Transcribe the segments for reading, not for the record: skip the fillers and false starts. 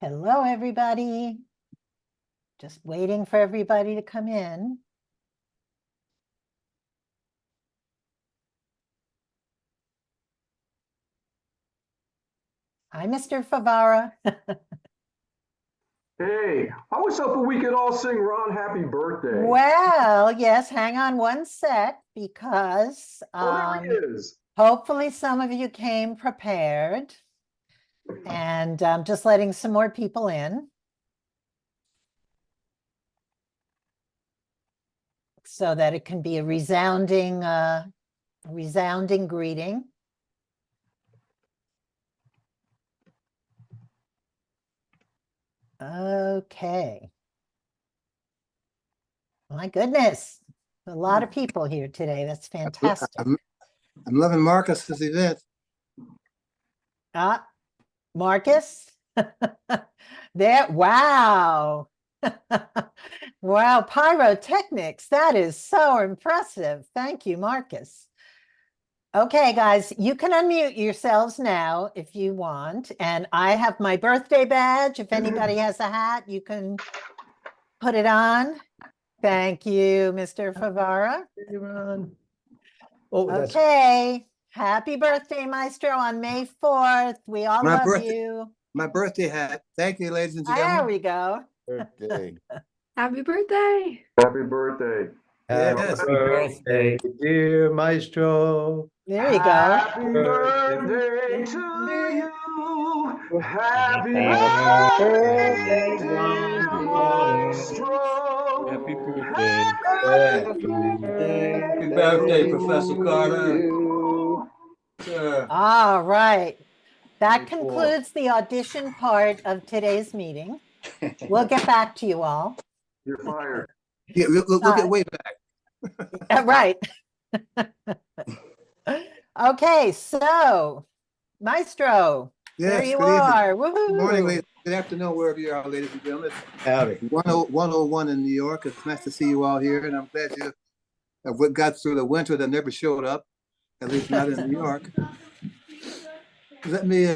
Hello, everybody. Just waiting for everybody to come in. Hi, Mr. Favara. Hey, I was hoping we could all sing Ron happy birthday. Well, yes, hang on one sec because Oh, there he is. hopefully some of you came prepared, and I'm just letting some more people in so that it can be a resounding greeting. Okay. My goodness, a lot of people here today. That's fantastic. I'm loving Marcus's event. Marcus? There, wow. Wow, pyrotechnics. That is so impressive. Thank you, Marcus. Okay, guys, you can unmute yourselves now if you want. And I have my birthday badge. If anybody has a hat, you can put it on. Thank you, Mr. Favara. Hey, Ron. Oh, that's Okay. Happy birthday, Maestro, on May 4th. We all My love birthday- you. My birthday hat. Thank you, ladies and There gentlemen. we go. birthday. Happy birthday. Happy birthday. Yes. Happy birthday, dear Maestro. There you go. Happy birthday to you. Happy birthday, dear Maestro. Happy birthday. Happy birthday, Professor Carter. Sure. All right. That May 4th. concludes the audition part of today's meeting. We'll get back to you all. You're fired. Yeah, look at way back. Right. Okay, so Maestro, there Yes, you good evening. are. Good morning, Woohoo. ladies. Good afternoon, wherever you are, ladies and gentlemen. Howdy. 101 in New York. It's nice to see you all here, and I'm glad you have got through the winter that never showed up, at least not in New York. Let me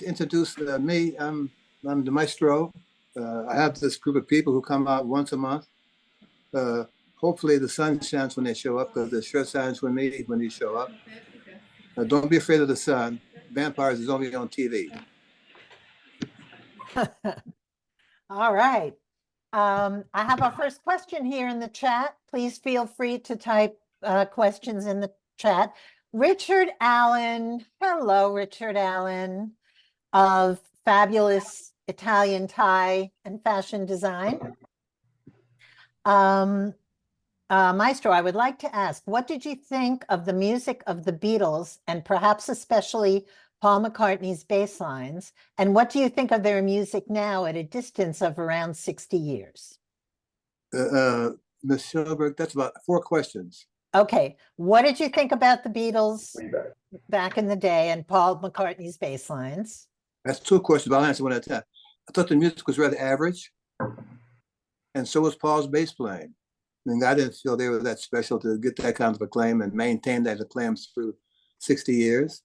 introduce me. I'm the Maestro. I have this group of people who come out once a month. Hopefully the sun shines when they show up, because it sure shines for me when you show up. Don't be afraid of the sun. Vampires is only on TV. All right. I have our first question here in the chat. Please feel free to type questions in the chat. Richard Allen, hello, Richard Allen of Fabulous Italian Tie and Fashion Design. Maestro, I would like to ask, what did you think of the music of the Beatles, and perhaps especially Paul McCartney's bass lines? And what do you think of their music now at a distance of around 60 years? Ms. Schoenberg, that's about 4 questions. Okay, what did you think about the Beatles back in the day and Paul McCartney's bass lines? That's 2 questions, but I'll answer one at a time. I thought the music was rather average, and so was Paul's bass playing. I mean, I didn't feel they were that special to get that kind of acclaim and maintain that acclaim through 60 years.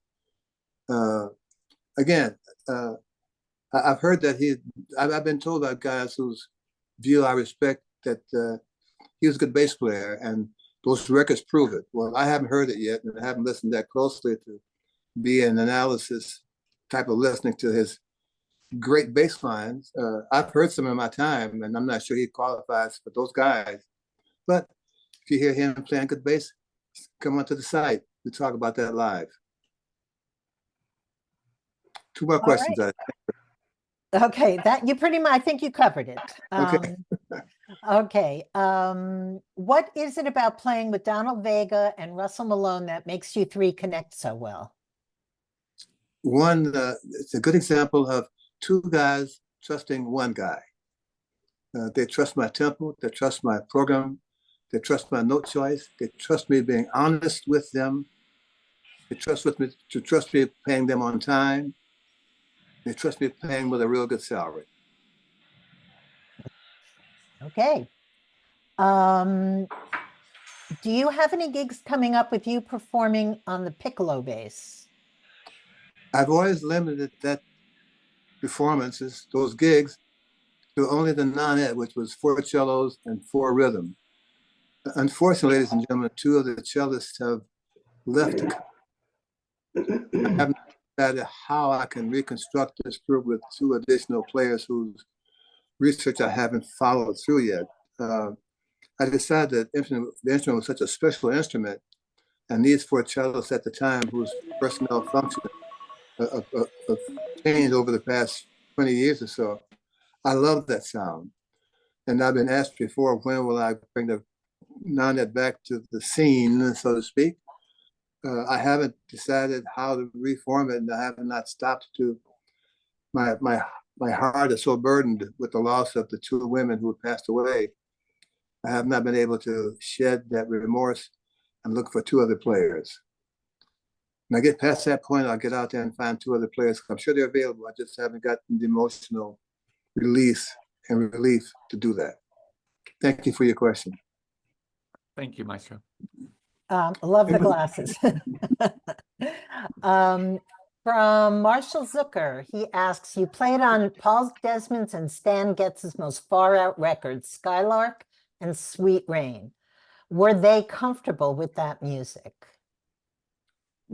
Again, I've heard that I've been told by guys whose view I respect that he was a good bass player, and those records prove it. Well, I haven't heard it yet, and I haven't listened that closely to be an analysis type of listening to his great bass lines. I've heard some in my time, and I'm not sure he qualifies for those guys. But if you hear him playing good bass, come onto the site. We talk about that live. 2 more questions. Right. Okay, that you pretty much, I think you covered it. Okay. Okay. What is it about playing with Donald Vega and Russell Malone that makes you 3 connect so well? One, it's a good example of 2 guys trusting one guy. They trust my tempo, they trust my program, they trust my note choice, they trust me being honest with them, they trust me paying them on time, they trust me paying with a real good salary. Okay. Do you have any gigs coming up with you performing on the piccolo bass? I've always limited that performances, those gigs, to only the nonette, which was 4 cellos and 4 rhythm. Unfortunately, ladies and gentlemen, 2 of the cellists have left the I haven't decided how I can reconstruct this group with 2 additional players whose research I haven't followed through yet. I decided that the instrument was such a special instrument, and these 4 cellists at the time, whose personnel function have changed over the past 20 years or so, I love that sound. And I've been asked before, when will I bring the nonette back to the scene, so to speak? I haven't decided how to reform it, and I have not stopped to. My heart is so burdened with the loss of the 2 women who passed away. I have not been able to shed that remorse and look for 2 other players. When I get past that point, I'll get out there and find 2 other players. I'm sure they're available. I just haven't gotten the emotional release and relief to do that. Thank you for your question. Thank you, Maestro. Love the glasses. From Marshall Zucker, he asks, you played on Paul Desmond's and Stan Getz's most far out records, Skylark and Sweet Rain. Were they comfortable with that music?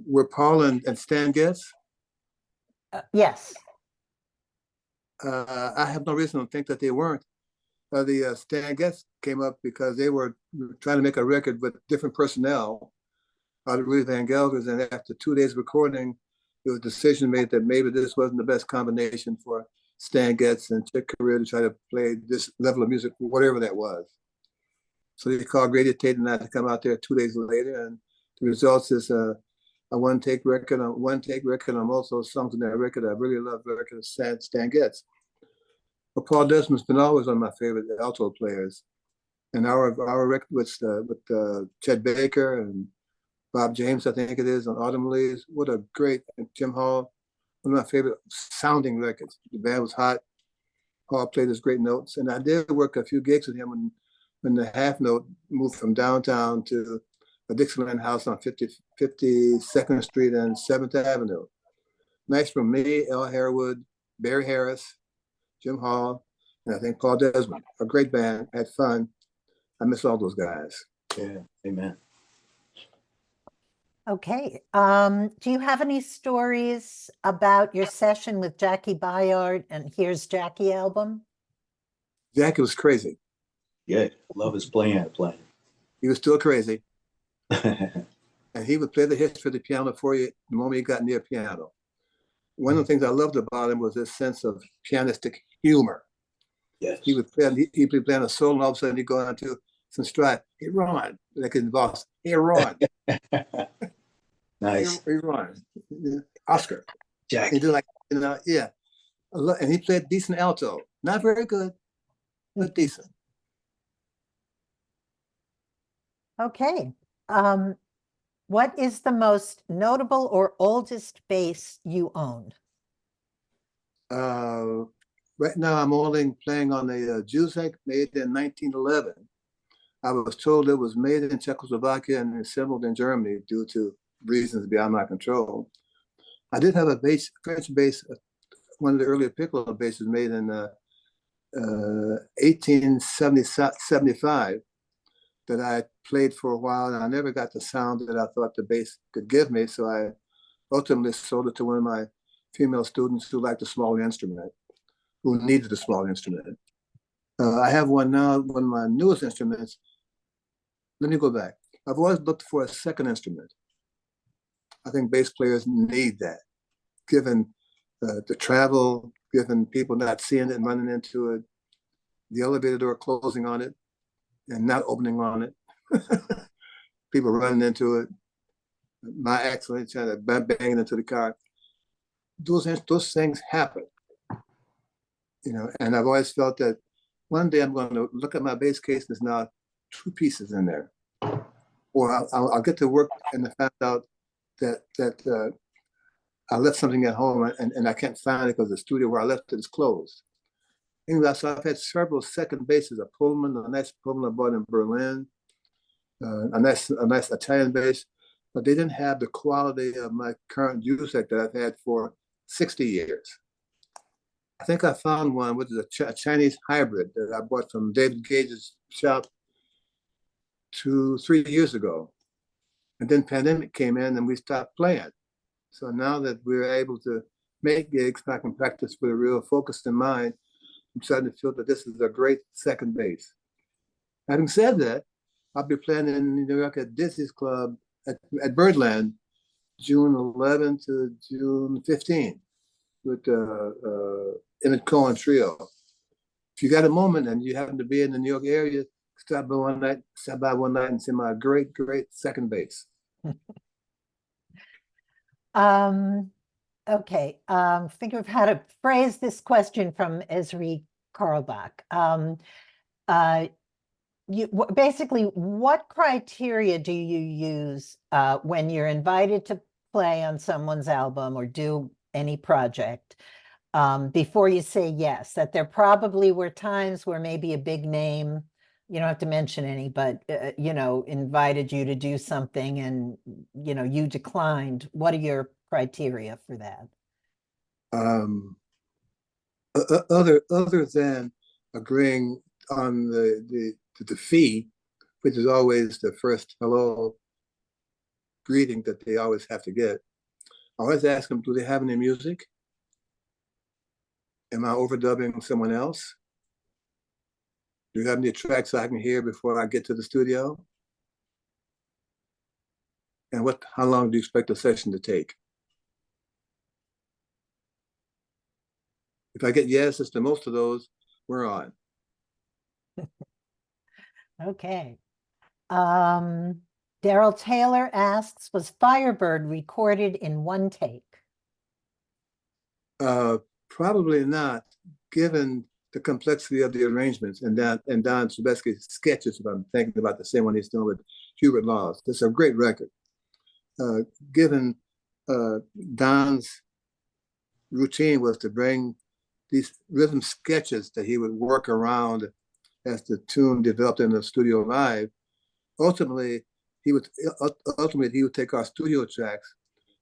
Were Paul and Stan Getz? Yes. I have no reason to think that they weren't. The Stan Getz came up because they were trying to make a record with different personnel out of Rudy Van Gelders, and after 2 days recording, there was a decision made that maybe this wasn't the best combination for Stan Getz and Chick Corea to try to play this level of music, whatever that was. So they called Grady Tate and I to come out there 2 days later, and the results is a one-take record on most of those songs in that record. I really love the record of Stan Getz. But Paul Desmond's been always one of my favorite alto players. And our record with Chet Baker and Bob James, I think it is, on Autumn Leaves. What a great, and Jim Hall, one of my favorite sounding records. The band was hot. Paul played his great notes. And I did work a few gigs with him when the half note moved from downtown to a Dixieland house on 52nd Street and 7th Avenue. Nice from me, Al Harewood, Barry Harris, Jim Hall, and I think Paul Desmond. A great band, had fun. I miss all those guys. Yeah, amen. Okay. Do you have any stories about your session with Jackie Bayard and Here's Jackie album? Jackie was crazy. Yeah, love his playing. He was still crazy. And he would play the history of the piano for you the moment he got near piano. One of the things I loved about him was his sense of pianistic humor. Yes. He would play, he'd be playing a solo, and all of a sudden he'd go into some stride. Hey, Ron, like his boss. Hey, Ron. Nice. Hey, Ron. Oscar. Jack. He did like, yeah. And he played decent alto. Not very good, but decent. Okay. What is the most notable or oldest bass you own? Right now, I'm only playing on a Juzek made in 1911. I was told it was made in Czechoslovakia and assembled in Germany due to reasons beyond my control. I did have a bass, French bass, one of the earlier piccolo basses made in 1875 that I played for a while, and I never got the sound that I thought the bass could give me. So I ultimately sold it to one of my female students who liked a small instrument, who needed a small instrument. I have one now, one of my newest instruments. Let me go back. I've always looked for a second instrument. I think bass players need that, given the travel, given people not seeing it and running into it, the elevator door closing on it and not opening on it, people running into it, my accident trying to bang into the car. Those things happen, you know, and I've always felt that one day I'm going to look at my bass case and there's now 2 pieces in there. Or I'll get to work and I found out that I left something at home and I can't find it because the studio where I left it is closed. Anyway, so I've had several second basses, a Pullman, a nice Pullman I bought in Berlin, a nice Italian bass, but they didn't have the quality of my current Juzek that I've had for 60 years. I think I found one, which is a Chinese hybrid that I bought from David Gage's shop 3 years ago. And then pandemic came in and we stopped playing. So now that we're able to make gigs, I can practice with a real focus in mind. I'm starting to feel that this is a great second base. Having said that, I'll be playing in New York at Dizzy's Club at Birdland, June 11 to June 15 with Emmett Cohen Trio. If you got a moment and you happen to be in the New York area, stop by one night and see my great second base. Okay, think of how to phrase this question from Esri Karlbach. Basically, what criteria do you use when you're invited to play on someone's album or do any project before you say yes? That there probably were times where maybe a big name, you don't have to mention any, but invited you to do something and you declined. What are your criteria for that? Other than agreeing on the fee, which is always the first hello greeting that they always have to get, I always ask them, do they have any music? Am I overdubbing someone else? Do you have any tracks I can hear before I get to the studio? And how long do you expect the session to take? If I get yeses to most of those, we're on. Okay. Daryl Taylor asks, was Firebird recorded in one take? Probably not, given the complexity of the arrangements and Don Chubesky's sketches, if I'm thinking about the same one he's doing with Hubert Laws. It's a great record. Given Don's routine was to bring these rhythm sketches that he would work around as the tune developed in the studio live. Ultimately, he would take our studio tracks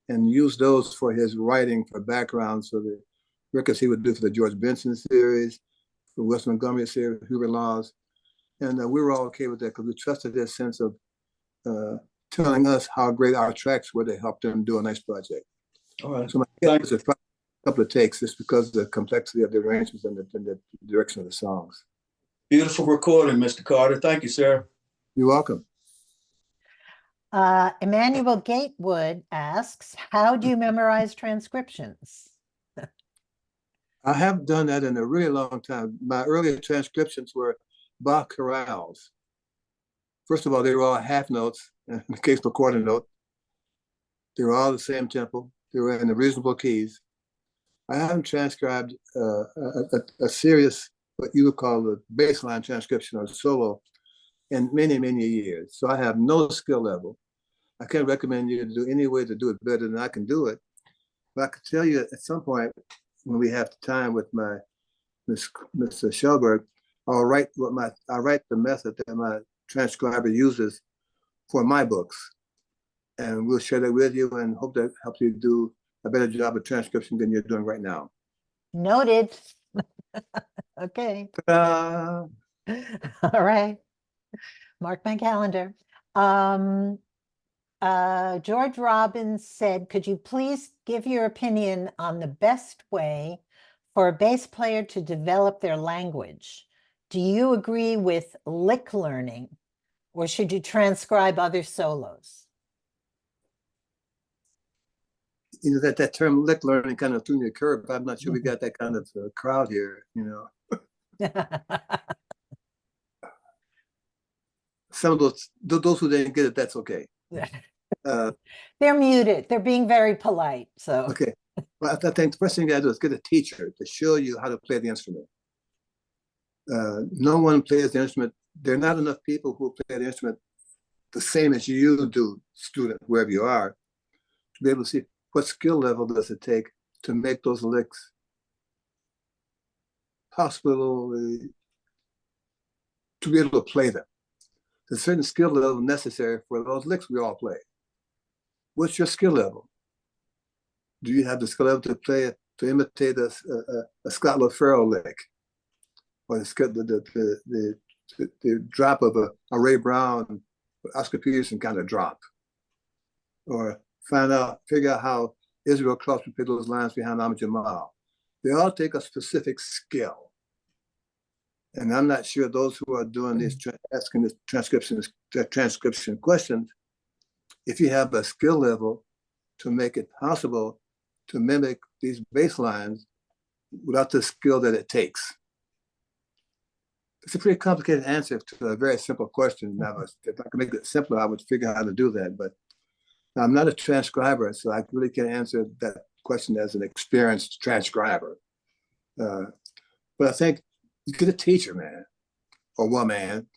and use those for his writing for backgrounds for the records he would do for the George Benson series, for Wes Montgomery series, Hubert Laws. And we were all okay with that because we trusted their sense of telling us how great our tracks were to help them do a nice project. All right. So my guess is a couple of takes just because of the complexity of the arrangements and the direction of the songs. Beautiful recording, Mr. Carter. Thank you, sir. You're welcome. Emmanuel Gatewood asks, how do you memorize transcriptions? I haven't done that in a really long time. My earlier transcriptions were Bach chorales. First of all, they were all half notes, in the case of a quarter note. They were all the same tempo. They were in the reasonable keys. I haven't transcribed a serious, what you would call the baseline transcription or solo in many, many years. So I have no skill level. I can't recommend you to do any way to do it better than I can do it. But I could tell you at some point when we have time with my Mr. Shelberg, I'll write the method that my transcriber uses for my books. And we'll share that with you and hope that helps you do a better job of transcription than you're doing right now. Noted. Okay. Ta-da! All right. Mark my calendar. George Robbins said, could you please give your opinion on the best way for a bass player to develop their language? Do you agree with lick learning, or should you transcribe other solos? You know, that term lick learning kind of threw me a curve, but I'm not sure we got that kind of crowd here, you know. Some of those who didn't get it, that's okay. They're muted. They're being very polite. So Okay. Well, I think the first thing you gotta do is get a teacher to show you how to play the instrument. No one plays the instrument. There are not enough people who play the instrument the same as you do, student, wherever you are, to be able to see what skill level does it take to make those licks possible to be able to play them. There's a certain skill level necessary for those licks we all play. What's your skill level? Do you have the skill level to play to imitate a Scott LaFaro lick, or the drop of a Ray Brown, Oscar Peterson kind of drop, or figure out how Israel Crofts would play those lines behind Ahmad Jamal. They all take a specific skill. And I'm not sure those who are doing these, asking this transcription questions, if you have a skill level to make it possible to mimic these bass lines without the skill that it takes. It's a pretty complicated answer to a very simple question. Now, if I could make it simpler, I would figure out how to do that. But I'm not a transcriber, so I really can't answer that question as an experienced transcriber. But I think you get a teacher, man, or woman,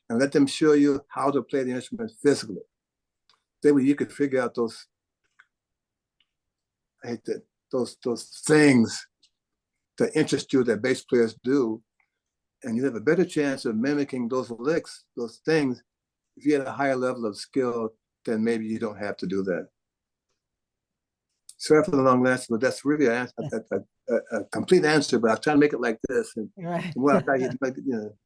and let them show you how to play the instrument physically. That way you could figure out those things that interest you that bass players do, and you have a better chance of mimicking those licks, those things, if you had a higher level of skill, then maybe you don't have to do that. Sorry for the long answer, but that's really a complete answer, but I'll try to make it like this. And Right. what I thought you'd like, you know.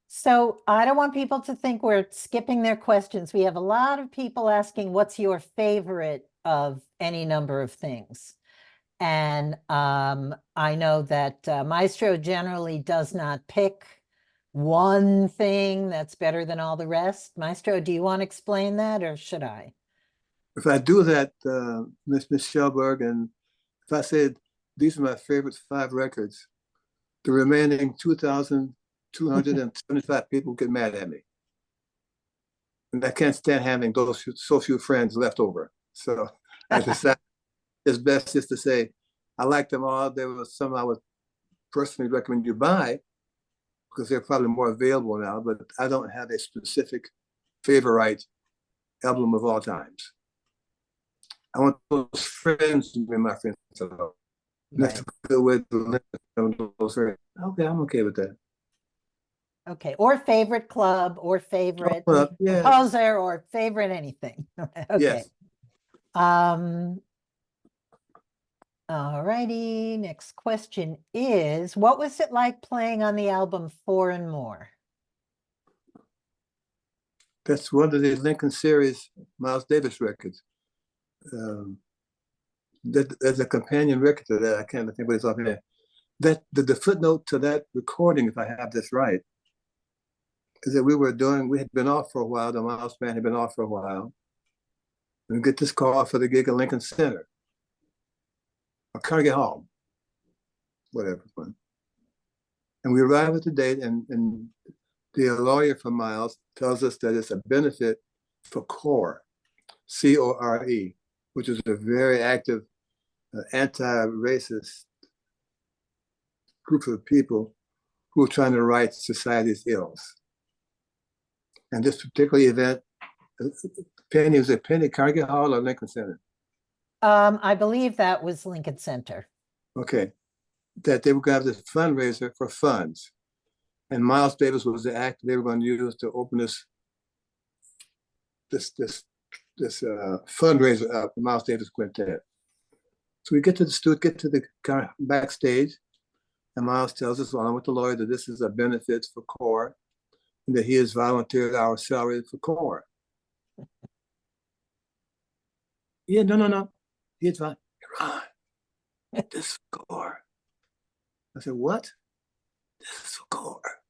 So I don't want people to think we're skipping their questions. We have a lot of people asking, what's your favorite of any number of things? And I know that Maestro generally does not pick one thing that's better than all the rest. Maestro, do you want to explain that, or should I? If I do that, Miss Shelberg, and if I said these are my favorite 5 records, the remaining 2,275 people get mad at me. And I can't stand having those so few friends left over. So I decided it's best just to say, I like them all. There was some I would personally recommend you buy because they're probably more available now, but I don't have a specific favorite album of all times. I want those friends to be my friends. So that's a good way to live those friends. Okay, I'm okay with that. Okay, or favorite club, or favorite Yeah. composer, or favorite anything. Okay. Yes. All righty, next question is, what was it like playing on the album 4 and More? That's one of the Lincoln Series Miles Davis records. There's a companion record to that. I can't think what it's off there. That the footnote to that recording, if I have this right, is that we had been off for a while. The Miles band had been off for a while. And we get this call for the gig at Lincoln Center or Carnegie Hall, whatever. And we arrive at the date, and the lawyer for Miles tells us that it's a benefit for CORE, C-O-R-E, which is a very active anti-racist group of people who are trying to right society's ills. And this particular event, Penny, was it Penny Carnegie Hall or Lincoln Center? I believe that was Lincoln Center. Okay, that they were going to have this fundraiser for funds. And Miles Davis was the act they were going to use to open this fundraiser up, the Miles Davis Quintet. So we get to the studio, get to the car backstage, and Miles tells us, along with the lawyer, that this is a benefit for CORE, and that he has volunteered our salary for CORE. Yeah, no. He's fine. Ron, this is for CORE. I said, what? This is for CORE.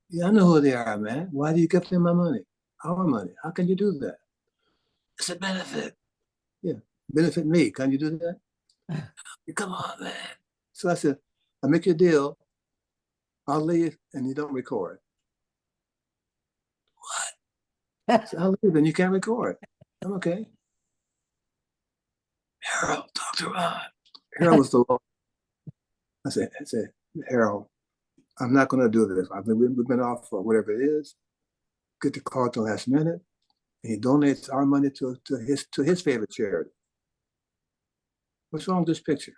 Yeah, I know who they are, man. Why do you give them my money? Our money. How can you do that? It's a benefit. Yeah, benefit me. Can you do that? Come on, man. So I said, I'll make you a deal. I'll leave and you don't record. What? So I'll leave and you can't record. I'm okay. Harold, talk to Ron. Harold was the law. I said, Harold, I'm not going to do this. We've been off for whatever it is. Get the call at the last minute, and he donates our money to his favorite charity. What's wrong with this picture?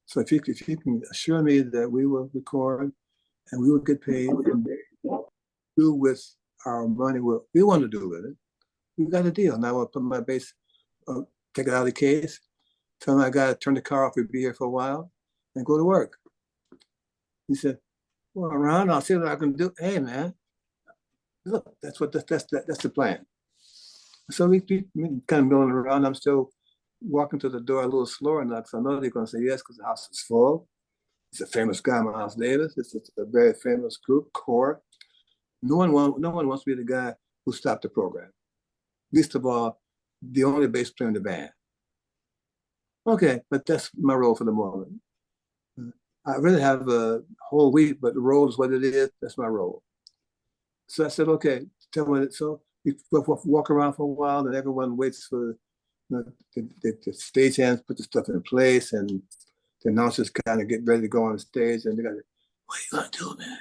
So if you can assure me that we will record and we will get paid and do with our money what we want to do with it, we've got a deal. Now I'll put my bass, take it out of the case, Tell him I gotta turn the car off, we'll be here for a while, and go to work. He said, well, Ron, I'll see what I can do. Hey, man, look, that's the plan. So we kind of milling around. I'm still walking to the door a little slower now because I know they're going to say yes because the house is full. It's a famous guy, Miles Davis. It's a very famous group, Core. No one wants to be the guy who stopped the program. Least of all, the only bass player in the band. Okay, but that's my role for the moment. I really have a whole week, but the role is what it is. That's my role. So I said, okay, tell me. So we walk around for a while, and everyone waits for the stagehands put the stuff in place, and the announcers kind of get ready to go on the stage, and they got, what are you gonna do, man?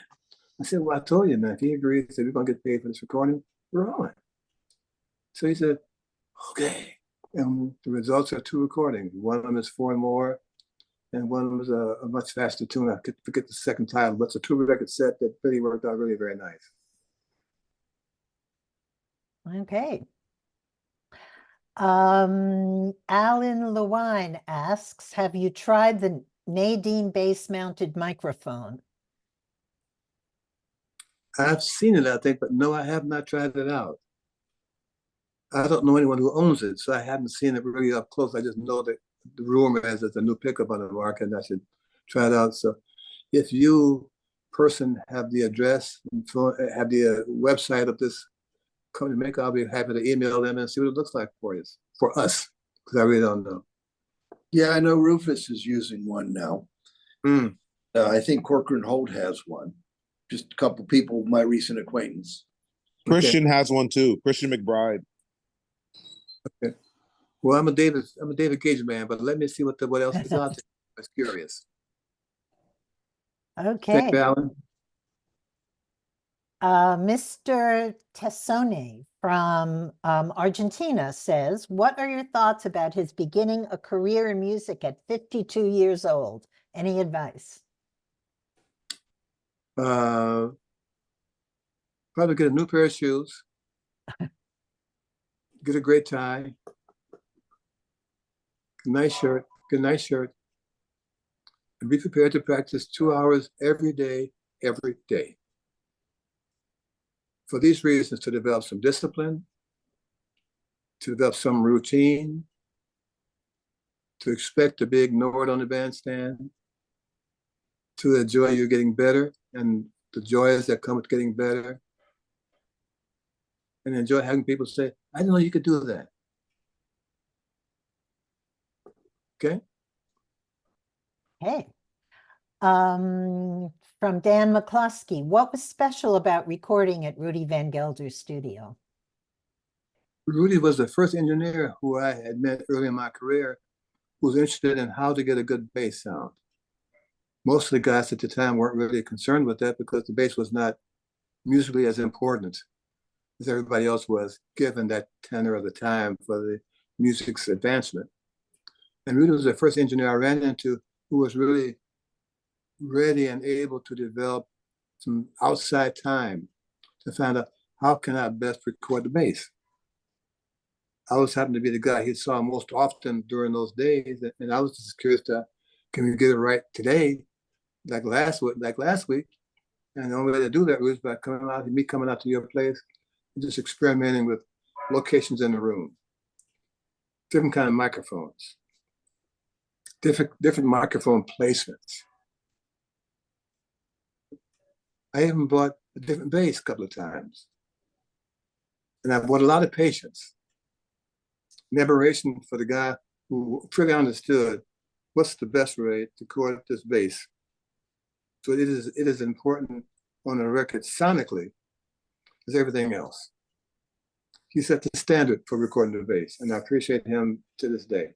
I said, well, I told you, man. If he agrees that we're gonna get paid for this recording, we're on. So he said, okay. And the results are 2 recordings. One of them is 4 and More, and one of them is a much faster tune. I forget the second title, but it's a 2-record set that really worked out really very nice. Okay. Alan Lewine asks, have you tried the Nadine base mounted microphone? I've seen it, I think, but no, I have not tried it out. I don't know anyone who owns it, so I haven't seen it really up close. I just know that the rumor is there's a new pickup on the market and I should try it out. So if you person have the address, have the website of this company maker, I'll be happy to email them and see what it looks like for us, because I really don't know. Yeah, I know Rufus is using one now. I think Corcoran Holt has one. Just a couple people of my recent acquaintance. Christian has one too. Christian McBride. Okay. Well, I'm a David Gage man, but let me see what else is out there. I was curious. Okay. Thank you, Alan. Mr. Tessone from Argentina says, what are your thoughts about his beginning a career in music at 52 years old? Any advice? Probably get a new pair of shoes, get a great tie, get a nice shirt, and be prepared to practice 2 hours every day. For these reasons, to develop some discipline, to develop some routine, to expect to be ignored on the bandstand, to enjoy your getting better and the joys that come with getting better, and enjoy having people say, I didn't know you could do that. Okay? Hey. From Dan McCloskey, what was special about recording at Rudy Van Gelder's studio? Rudy was the first engineer who I had met early in my career who was interested in how to get a good bass sound. Most of the guys at the time weren't really concerned with that because the bass was not musically as important as everybody else was, given that tenor of the time for the music's advancement. And Rudy was the first engineer I ran into who was really ready and able to develop some outside time to find out how can I best record the bass. I was happened to be the guy he saw most often during those days, and I was just curious to, can we get it right today, like last week? And the only way to do that was by coming out to your place and just experimenting with locations in the room, different kind of microphones, different microphone placements. I even bought a different bass a couple of times. And I bought a lot of patience and admiration for the guy who really understood what's the best way to record this bass. So it is important on a record sonically as everything else. He set the standard for recording the bass, and I appreciate him to this day.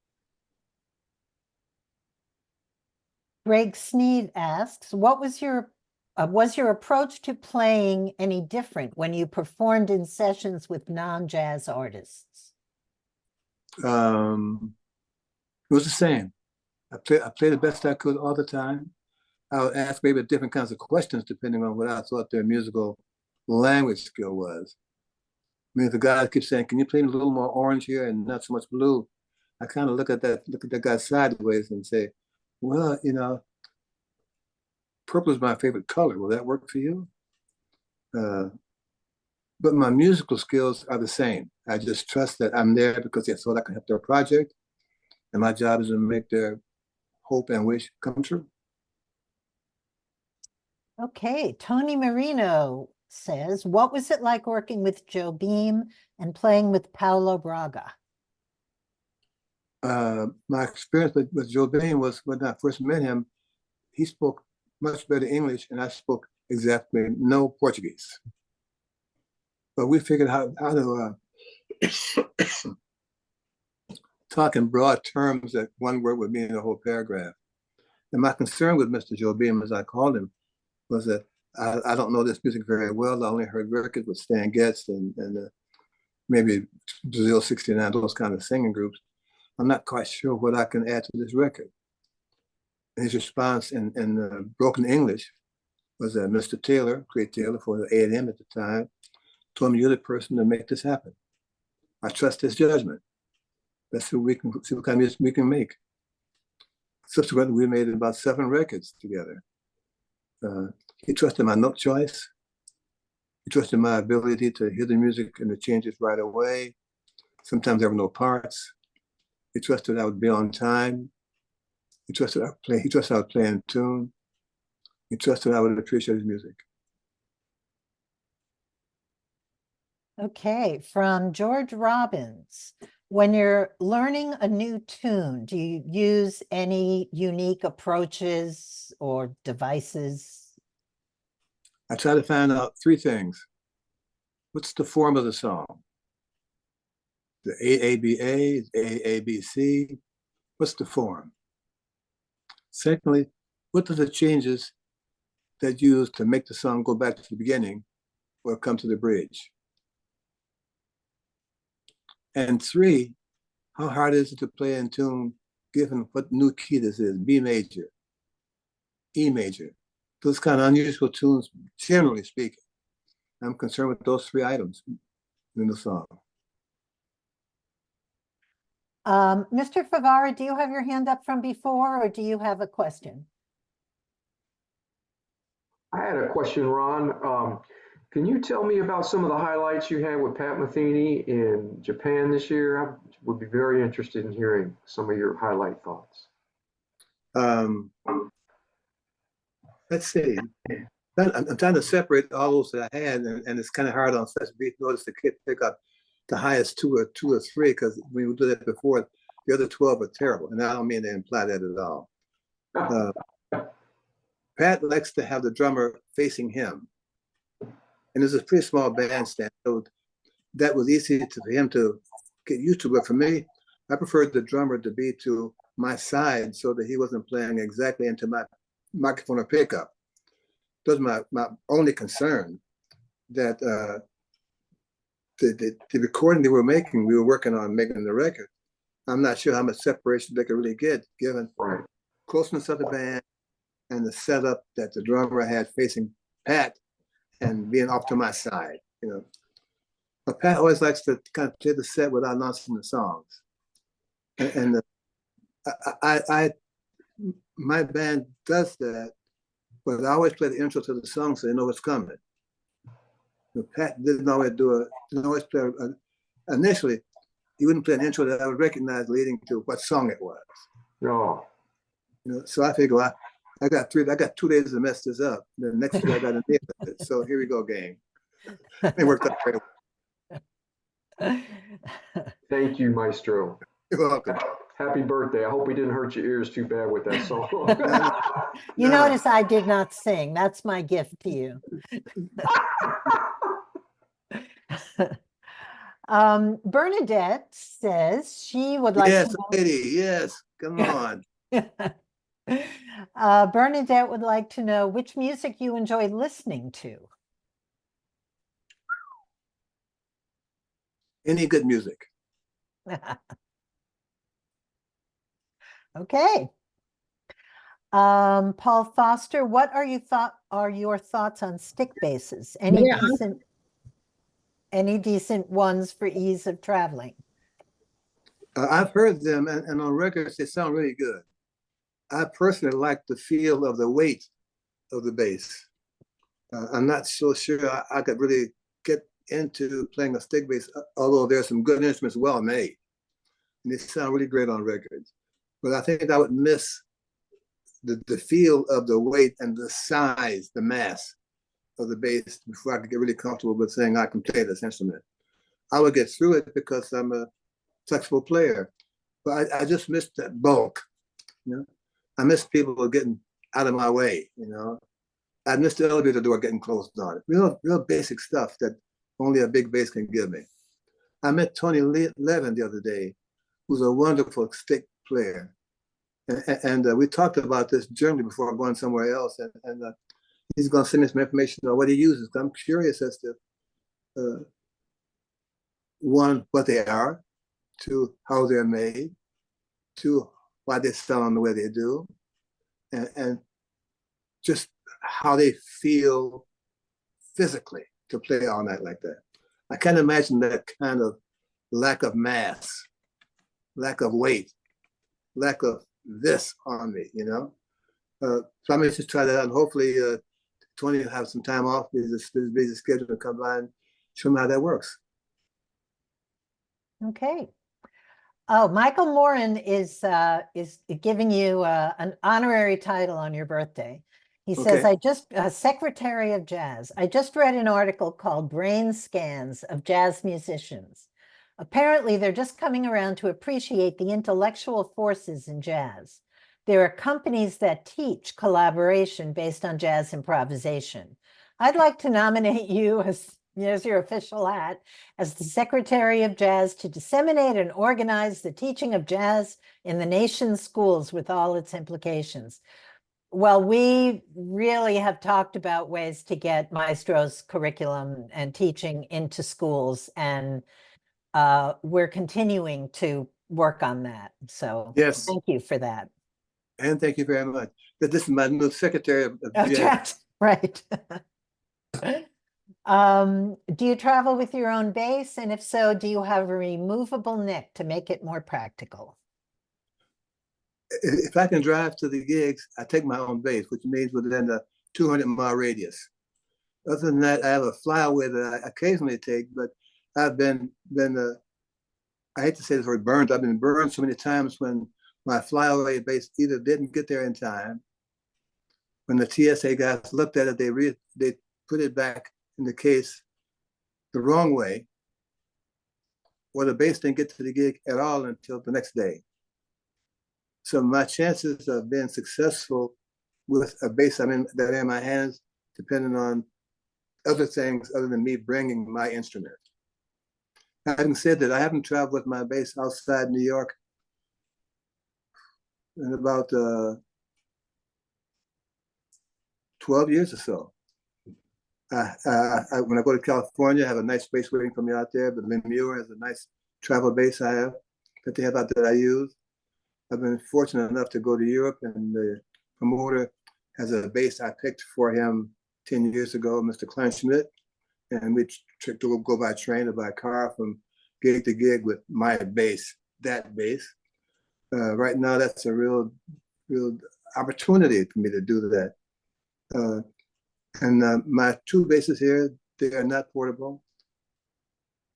Greg Sneed asks, what was your approach to playing any different when you performed in sessions with non-jazz artists? It was the same. I played the best I could all the time. I would ask maybe different kinds of questions depending on what I thought their musical language skill was. I mean, if the guy keeps saying, can you play a little more orange here and not so much blue? I kind of look at that guy sideways and say, well, purple is my favorite color. Will that work for you? But my musical skills are the same. I just trust that I'm there because they thought I can help their project, and my job is to make their hope and wish come true. Okay, Tony Marino says, what was it like working with Joe Beam and playing with Paulo Braga? My experience with Joe Bain was when I first met him, he spoke much better English and I spoke exactly no Portuguese. But we figured how to talk in broad terms that one word would mean a whole paragraph. And my concern with Mr. Joe Beam, as I called him, was that I don't know this music very well. I only heard records with Stan Getz and maybe Brazil 69, those kind of singing groups. I'm not quite sure what I can add to this record. And his response in broken English was that Mr. Taylor, Craig Taylor for the A&M at the time, told me, you're the person to make this happen. I trust his judgment. Let's see what kind of music we can make. Subsequently, we made about 7 records together. He trusted my note choice. He trusted my ability to hear the music and the changes right away. Sometimes there were no parts. He trusted I would be on time. He trusted I would play in tune. He trusted I would appreciate his music. Okay, from George Robbins, when you're learning a new tune, do you use any unique approaches or devices? I try to find out 3 things. What's the form of the song? The AABA, AABC, what's the form? Secondly, what are the changes that you use to make the song go back to the beginning or come to the bridge? And 3, how hard is it to play in tune given what new key this is? B major, E major, those kind of unusual tunes, generally speaking. I'm concerned with those 3 items in the song. Mr. Favara, do you have your hand up from before, or do you have a question? I had a question, Ron. Can you tell me about some of the highlights you had with Pat Metheny in Japan this year? I would be very interested in hearing some of your highlight thoughts. Let's see. I'm trying to separate all those that I had, and it's kind of hard on such brief notice to pick up the highest 2 or 3, because when we did that before, the other 12 are terrible, and I don't mean to imply that at all. Pat likes to have the drummer facing him, and there's a pretty small bandstand, so that was easy for him to get used to. But for me, I preferred the drummer to be to my side so that he wasn't playing exactly into my microphone or pickup. That was my only concern, that the recording they were making, we were working on making the record. I'm not sure how much separation they could really get given closeness of the band and the setup that the drummer had facing Pat and being off to my side, But Pat always likes to kind of play the set without announcing the songs. And my band does that, but I always play the intro to the song so they know what's coming. Pat didn't always play, initially, he wouldn't play an intro that I would recognize leading to what song it was. No. So I figure I got 2 days to mess this up. The next day I got a day of it. So here we go, gang. It worked out very well. Thank you, Maestro. You're welcome. Happy birthday. I hope we didn't hurt your ears too bad with that song. You notice I did not sing. That's my gift to you. Bernadette says she would like yes, to know, lady, yes, come on. Bernadette would like to know which music you enjoy listening to. Any good music. Okay. Paul Foster, what are your thoughts on stick bases? Any decent ones for ease of traveling? I've heard them, and on records, they sound really good. I personally like the feel of the weight of the bass. I'm not so sure I could really get into playing a stick bass, although there's some good instruments well made. And they sound really great on records. But I think I would miss the feel of the weight and the size, the mass of the bass before I could get really comfortable with saying I can play this instrument. I would get through it because I'm a flexible player, but I just missed that bulk. You know, I miss people getting out of my way. You know, I missed the elevator door getting closed on it. Real basic stuff that only a big bass can give me. I met Tony Levin the other day, who's a wonderful stick player, and we talked about this journey before going somewhere else, and he's going to send me some information on what he uses. I'm curious as to one, what they are, two, how they're made, two, why they sound the way they do, and just how they feel physically to play all night like that. I can't imagine that kind of lack of mass, lack of weight, lack of this on me, you know? So I may just try that out, and hopefully Tony will have some time off his busy schedule to come by and show me how that works. Okay. Oh, Michael Morin is giving you an honorary title on your birthday. He says, Okay. Secretary of Jazz. I just read an article called Brain Scans of Jazz Musicians. Apparently, they're just coming around to appreciate the intellectual forces in jazz. There are companies that teach collaboration based on jazz improvisation. I'd like to nominate you as, there's your official hat, as the Secretary of Jazz to disseminate and organize the teaching of jazz in the nation's schools with all its implications. Well, we really have talked about ways to get Maestro's curriculum and teaching into schools, and we're continuing to work on that. So Yes. thank you for that. And thank you very much. This is my new Secretary of Jazz. Jazz, right. Do you travel with your own bass? And if so, do you have a removable neck to make it more practical? If I can drive to the gigs, I take my own bass, which means within a 200-mile radius. Other than that, I have a flyaway that I occasionally take, but I've been I hate to say this word burned. I've been burned so many times when my flyaway bass either didn't get there in time. When the TSA guys looked at it, they put it back in the case the wrong way, or the bass didn't get to the gig at all until the next day. So my chances of being successful with a bass that in my hands, depending on other things other than me bringing my instrument. Having said that, I haven't traveled with my bass outside New York in about 12 years or so. When I go to California, I have a nice bass waiting for me out there. But Lemure is a nice travel bass that they have out there that I use. I've been fortunate enough to go to Europe, and the promoter has a bass I picked for him 10 years ago, Mr. Kleinschmidt, and we go by train or by car from gig to gig with my bass, that bass. Right now, that's a real opportunity for me to do that. And my two basses here, they are not portable.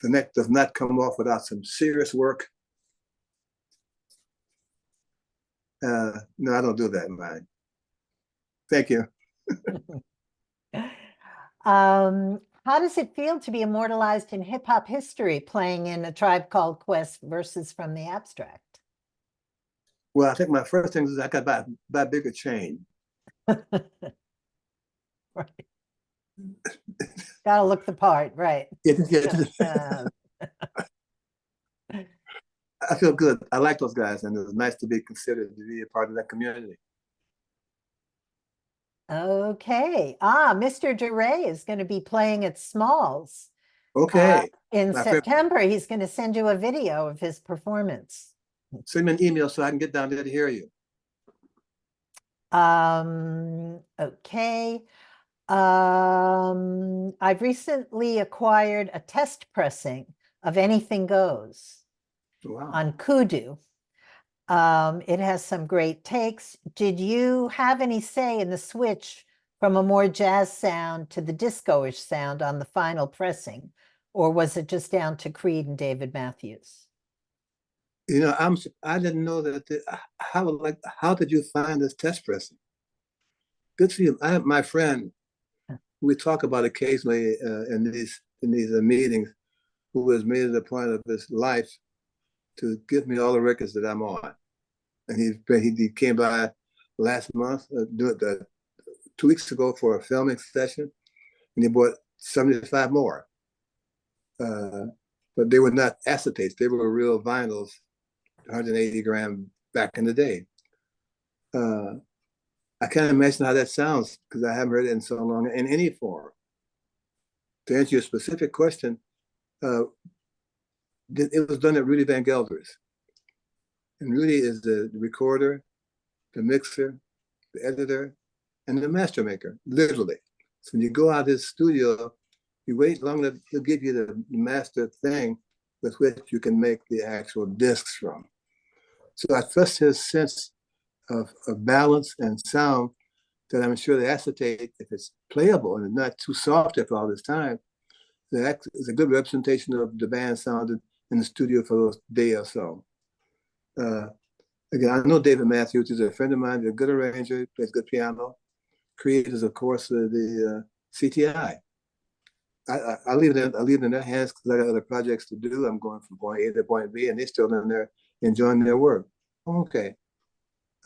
The neck does not come off without some serious work. No, I don't do that, man. Thank you. How does it feel to be immortalized in hip hop history, playing in A Tribe Called Quest versus From the Abstract? Well, I think my first thing is I got to buy a bigger chain. Right. Gotta look the part, right? I feel good. I like those guys, and it was nice to be considered to be a part of that community. Okay. Mr. DeRay is going to be playing at Smalls. Okay. In September, he's going to send you a video of his performance. Send me an email so I can get down there to hear you. Okay. I've recently acquired a test pressing of Anything Goes. Wow. on Kudu. It has some great takes. Did you have any say in the switch from a more jazz sound to the disco-ish sound on the final pressing? Or was it just down to Creed and David Matthews? You know, I didn't know that. How did you find this test pressing? Good for you. My friend, we talk about occasionally in these meetings, who has made it a point of his life to give me all the records that I'm on. And he came by last month, 2 weeks ago for a filming session, and he bought 75 more. But they were not acetates; they were real vinyls, 180 gram back in the day. I can't imagine how that sounds because I haven't heard it in so long in any form. To answer your specific question, it was done at Rudy Van Gelder's. And Rudy is the recorder, the mixer, the editor, and the master maker, literally. So when you go out his studio, you wait long enough, he'll give you the master thing with which you can make the actual discs from. So I trust his sense of balance and sound that I'm sure the acetate, if it's playable and not too soft after all this time, that is a good representation of the band sounded in the studio for those day or so. Again, I know David Matthews is a friend of mine, he's a good arranger, plays good piano. Creed is, of course, the CTI. I leave it in their hands because I got other projects to do. I'm going from point A to point B, and they're still in there enjoying their work. Okay.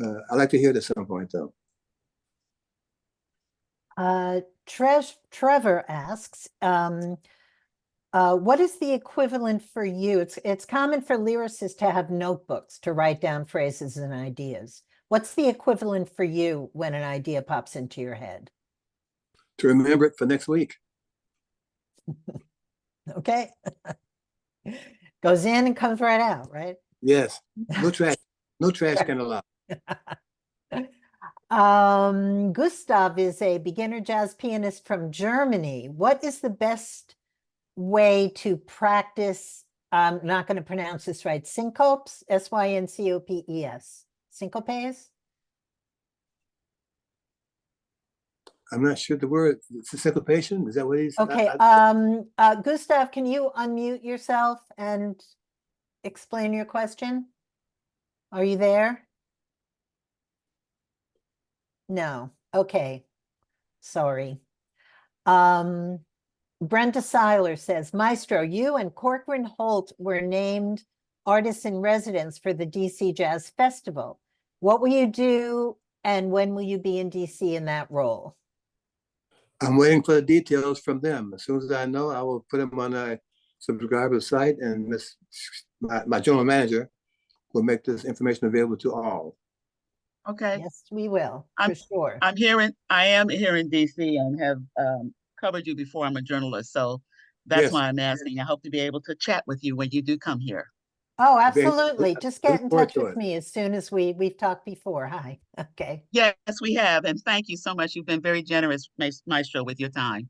I'd like to hear it at some point, though. Trevor asks, what is the equivalent for you? It's common for lyricists to have notebooks to write down phrases and ideas. What's the equivalent for you when an idea pops into your head? To remember it for next week. Okay. Goes in and comes right out, right? Yes. No trash. No trash can allow. Gustav is a beginner jazz pianist from Germany. What is the best way to practice? I'm not going to pronounce this right. Syncopes, Syncopes. Syncopes? I'm not sure the word. It's a syncopation. Is that what he's? Okay. Gustav, can you unmute yourself and explain your question? Are you there? No. Okay. Sorry. Brenda Seiler says, Maestro, you and Corcoran Holt were named artists in residence for the DC Jazz Festival. What will you do and when will you be in DC in that role? I'm waiting for the details from them. As soon as I know, I will put them on a subscriber site, and my general manager will make this information available to all. Okay. Yes, we will, for sure. I am here in DC and have covered you before. I'm a journalist, so that's Yes. why I'm asking. I hope to be able to chat with you when you do come here. Oh, absolutely. Just get in look forward touch to with it. me as soon as we've talked before. Hi. Okay. Yes, we have, and thank you so much. You've been very generous, Maestro, with your time.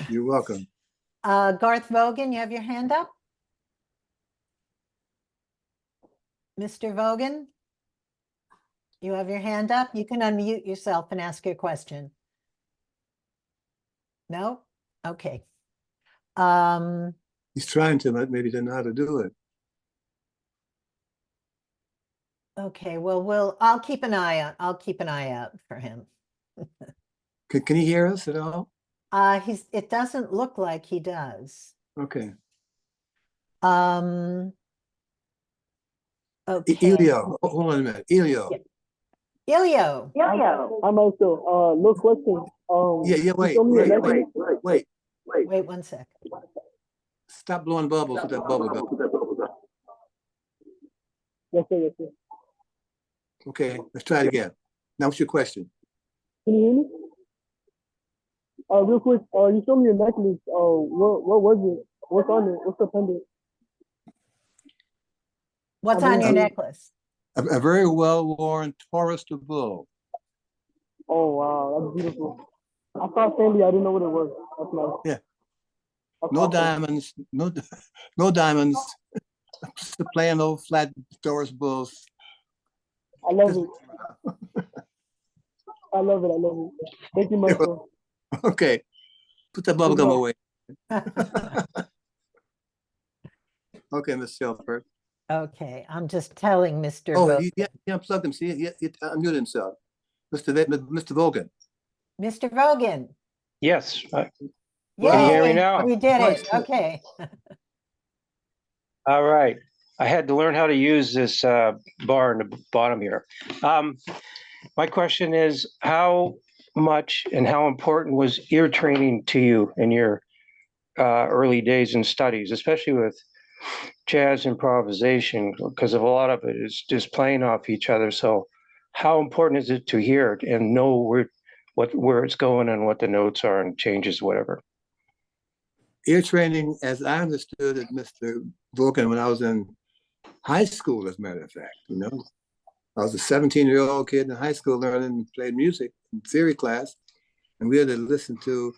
You're welcome. Garth Vogan, you have your hand up? Mr. Vogan? You have your hand up? You can unmute yourself and ask your question. No? Okay. He's trying to, but maybe doesn't know how to do it. Okay, well, I'll keep an eye out for him. Can he hear us at all? It doesn't look like he does. Okay. Okay. Elio, hold on a minute. Elio. Yeah. Ilio. I'm also no question. Wait 1 second. Stop blowing bubbles with that bubble gum. Yes, sir. Okay, let's try it again. Now, what's your question? Can you hear me? Real quick, you showed me your necklace. What was it? What's on it? What's the pendant? What's on your necklace? A very well-worn Taurus de Bull. Oh, wow, that's beautiful. I saw Sandy, I didn't know what it was. That's nice. Yeah. No diamonds, no diamonds. Just the plain old flat Doris Bulls. I love it. I love it. I love it. Thank you, Maestro. Okay, put that bubble gum away. Okay, Ms. Shelford. Okay, I'm just telling Mr. Oh, Vogan. he unplugged him. See, he unmuted himself. Mr. Vogan. Mr. Vogan. Yes. Yay, you hear me now? you did it. Right. Okay. All right. I had to learn how to use this bar in the bottom here. My question is, how much and how important was ear training to you in your early days in studies, especially with jazz improvisation, because of a lot of it is just playing off each other. So how important is it to hear it and know where it's going and what the notes are and changes, whatever? Ear training, as I understood it, Mr. Vogan, when I was in high school, as a matter of fact, I was a 17-year-old kid in high school learning and playing music in theory class, and we had to listen to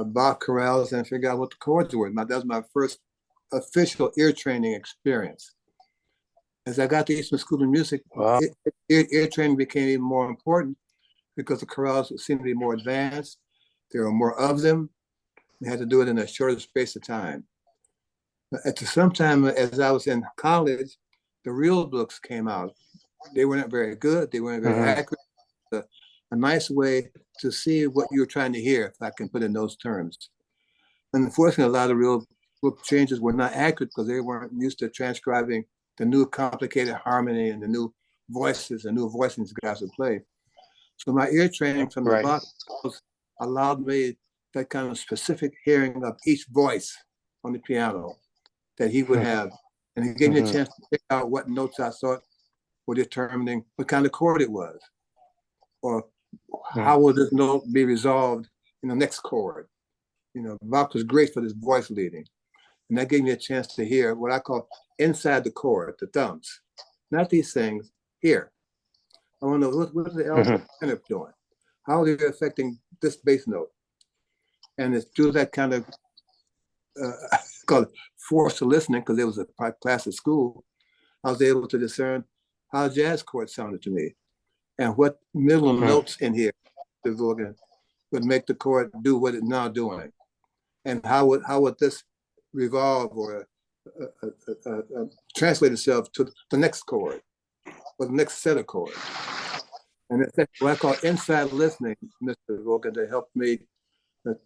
Bach chorales and figure out what the chords were. That was my first official ear training experience. As I got to Eastman School of Music, wow. ear training became even more important because the chorales seemed to be more advanced. There were more of them. We had to do it in a shorter space of time. At some time, as I was in college, the real books came out. They weren't very good. They weren't very accurate. A nice way to see what you're trying to hear, if I can put it in those terms. And unfortunately, a lot of real book changes were not accurate because they weren't used to transcribing the new complicated harmony and the new voices and new voicings guys would play. So my ear training from the Bach allowed me that kind of specific hearing of each voice on the piano that he would have. And he gave me a chance to pick out what notes I thought were determining what kind of chord it was, or how will this note be resolved in the next chord. Bach was great for this voice leading. And that gave me a chance to hear what I call inside the chord, the thumbs. Not these things, here. I want to know what is the L tenor doing? How are they affecting this bass note? And it's through that kind of called forced listening, because it was a class at school, I was able to discern how jazz chords sounded to me and what middle notes in here would make the chord do what it's now doing, and how would this revolve or translate itself to the next chord or the next set of chords. And it's what I call inside listening, Mr. Vogan, that helped me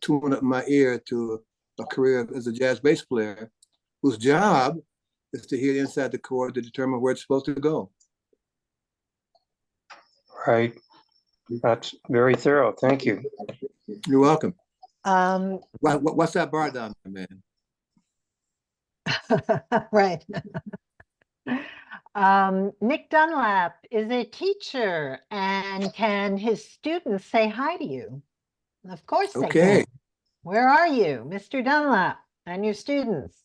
tune up my ear to a career as a jazz bass player, whose job is to hear inside the chord to determine where it's supposed to go. Right. That's very thorough. Thank you. You're welcome. What's that bar down there, man? Right. Nick Dunlap is a teacher, and can his students say hi to you? Of course they can. Where are you, Mr. Dunlap, and your students?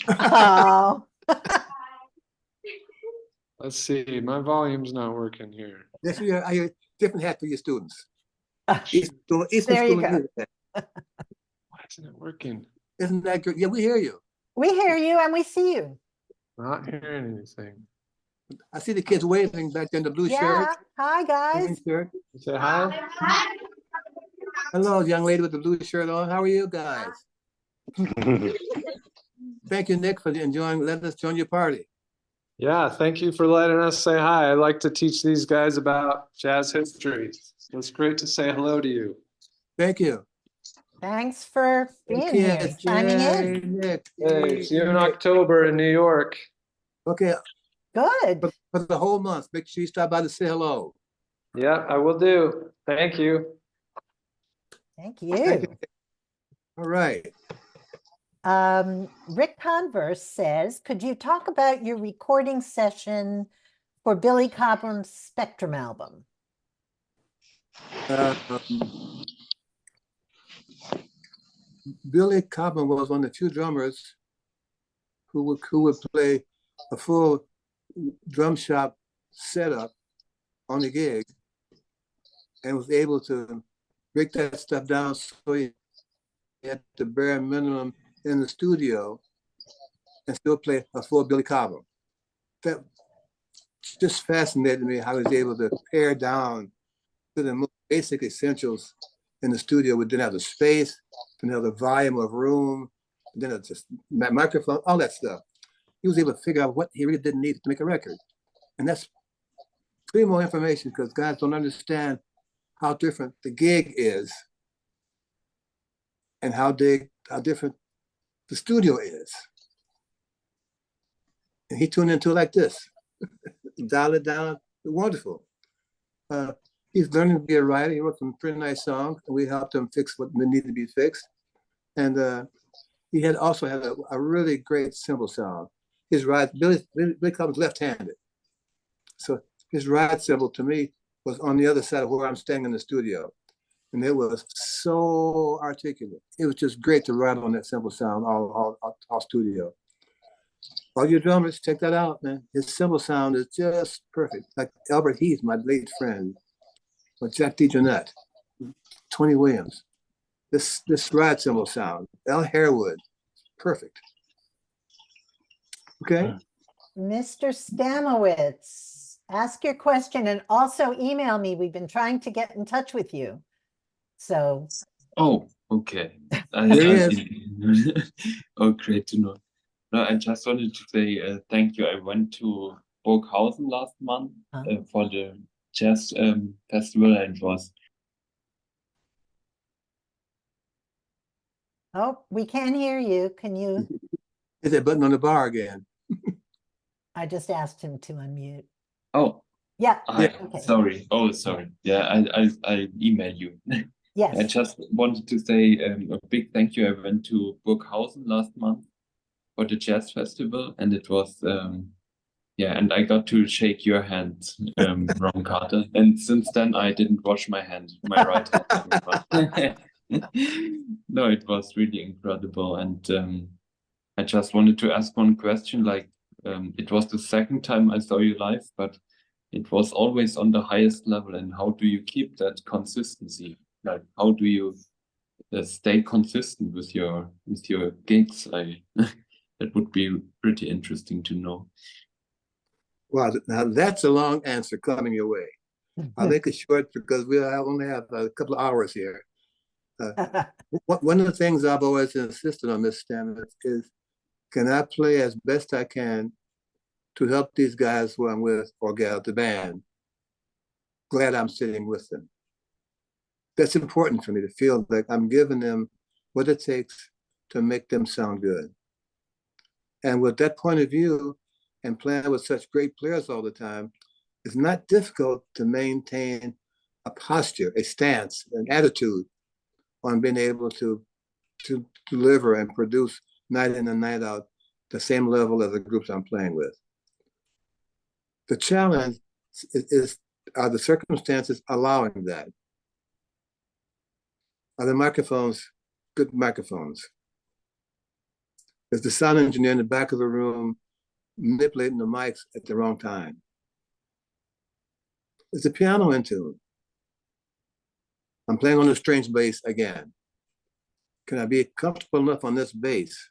Oh. Let's see, my volume's not working here. Yes, I hear different hat for your students. There you go. Why isn't it working? Isn't that good? Yeah, we hear you. We hear you and we see you. Not hearing anything. I see the kids waving back there in the blue shirt. Yeah, hi guys. Say hi. Hello, young lady with the blue shirt on. How are you guys? Thank you, Nick, for letting us join your party. Yeah, thank you for letting us say hi. I like to teach these guys about jazz history. It's great to say hello to you. Thank you. Thanks for being here, chiming in. Nick. Hey, see you in October in New York. Okay. Good. For the whole month, make sure you stop by to say hello. Yeah, I will do. Thank you. Thank you. All right. Rick Converse says, could you talk about your recording session for Billy Cobham's Spectrum album? Billy Cobham was one of the few drummers who would play a full drum shop setup on the gig, and was able to break that stuff down so you had the bare minimum in the studio and still play a full Billy Cobham. That just fascinated me how he was able to pare down to the most basic essentials in the studio. We didn't have the space, didn't have the volume of room, didn't have just microphone, all that stuff. He was able to figure out what he really didn't need to make a record. And that's pretty more information because guys don't understand how different the gig is and how different the studio is. And he tuned into it like this. Dial it down, wonderful. He's learning to be a writer. He wrote some pretty nice songs, and we helped him fix what needed to be fixed. And he had also had a really great cymbal sound. His ride, Billy Cobham's left-handed. So his ride cymbal to me was on the other side of where I'm staying in the studio. And it was so articulate. It was just great to ride on that cymbal sound all studio. All your drummers, check that out, man. His cymbal sound is just perfect. Like Albert Heath, my late friend, or Jack DeJohnette, Tony Williams. This ride cymbal sound, Al Harewood, perfect. Okay. Mr. Stamowitz, ask your question and also email me. We've been trying to get in touch with you. So. Oh, okay. There he is. Oh, great to know. No, I just wanted to say thank you. I went to Burghausen last month for the jazz festival, and it was. Oh, we can't hear you. Can you? Hit that button on the bar again. I just asked him to unmute. Oh. Yeah. Okay. Sorry. Oh, sorry. Yeah, I emailed you. Yes. I just wanted to say a big thank you. I went to Burghausen last month for the jazz festival, and it was yeah, and I got to shake your hand, Ron Carter. And since then I didn't wash my hand, my right hand. No, it was really incredible. And I just wanted to ask one question, like it was the second time I saw you live, but it was always on the highest level. And how do you keep that consistency? Like, how do you stay consistent with your gigs? That would be pretty interesting to know. Wow, now that's a long answer coming your way. I'll make it short because we only have a couple of hours here. One of the things I've always insisted on, Ms. Stamowitz, is can I play as best I can to help these guys who I'm with or gal, the band, glad I'm sitting with them. That's important for me to feel like I'm giving them what it takes to make them sound good. And with that point of view and playing with such great players all the time, it's not difficult to maintain a posture, a stance, an attitude on being able to deliver and produce night in and night out the same level as the groups I'm playing with. The challenge are the circumstances allowing that? Are the microphones good microphones? Is the sound engineer in the back of the room manipulating the mics at the wrong time? Is the piano in tune? I'm playing on a strange bass again. Can I be comfortable enough on this bass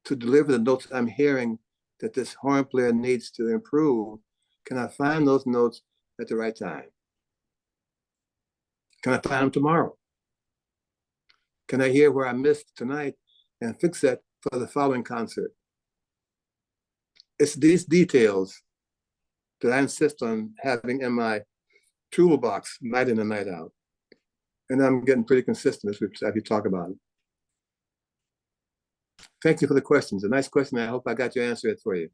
to deliver the notes I'm hearing that this horn player needs to improve? Can I find those notes at the right time? Can I find them tomorrow? Can I hear where I missed tonight and fix that for the following concert? It's these details that I insist on having in my toolbox night in and night out. And I'm getting pretty consistent as we talk about it. Thank you for the questions. A nice question. I hope I got your answer for you.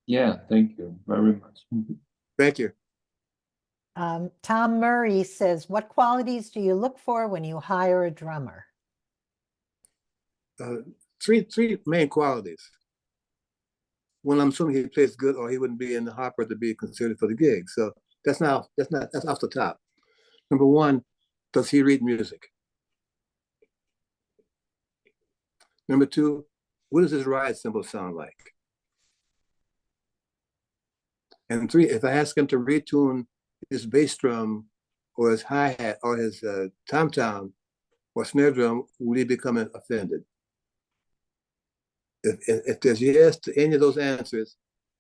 Yeah, thank you very much. Thank you. Tom Murray says, what qualities do you look for when you hire a drummer? Three main qualities. One, I'm assuming he plays good or he wouldn't be in the hopper to be considered for the gig. So that's off the top. Number one, does he read music? Number two, what does his ride cymbal sound like? And three, if I ask him to retune his bass drum or his hi-hat or his tom-tom or snare drum, will he become offended? if there's yes to any of those answers,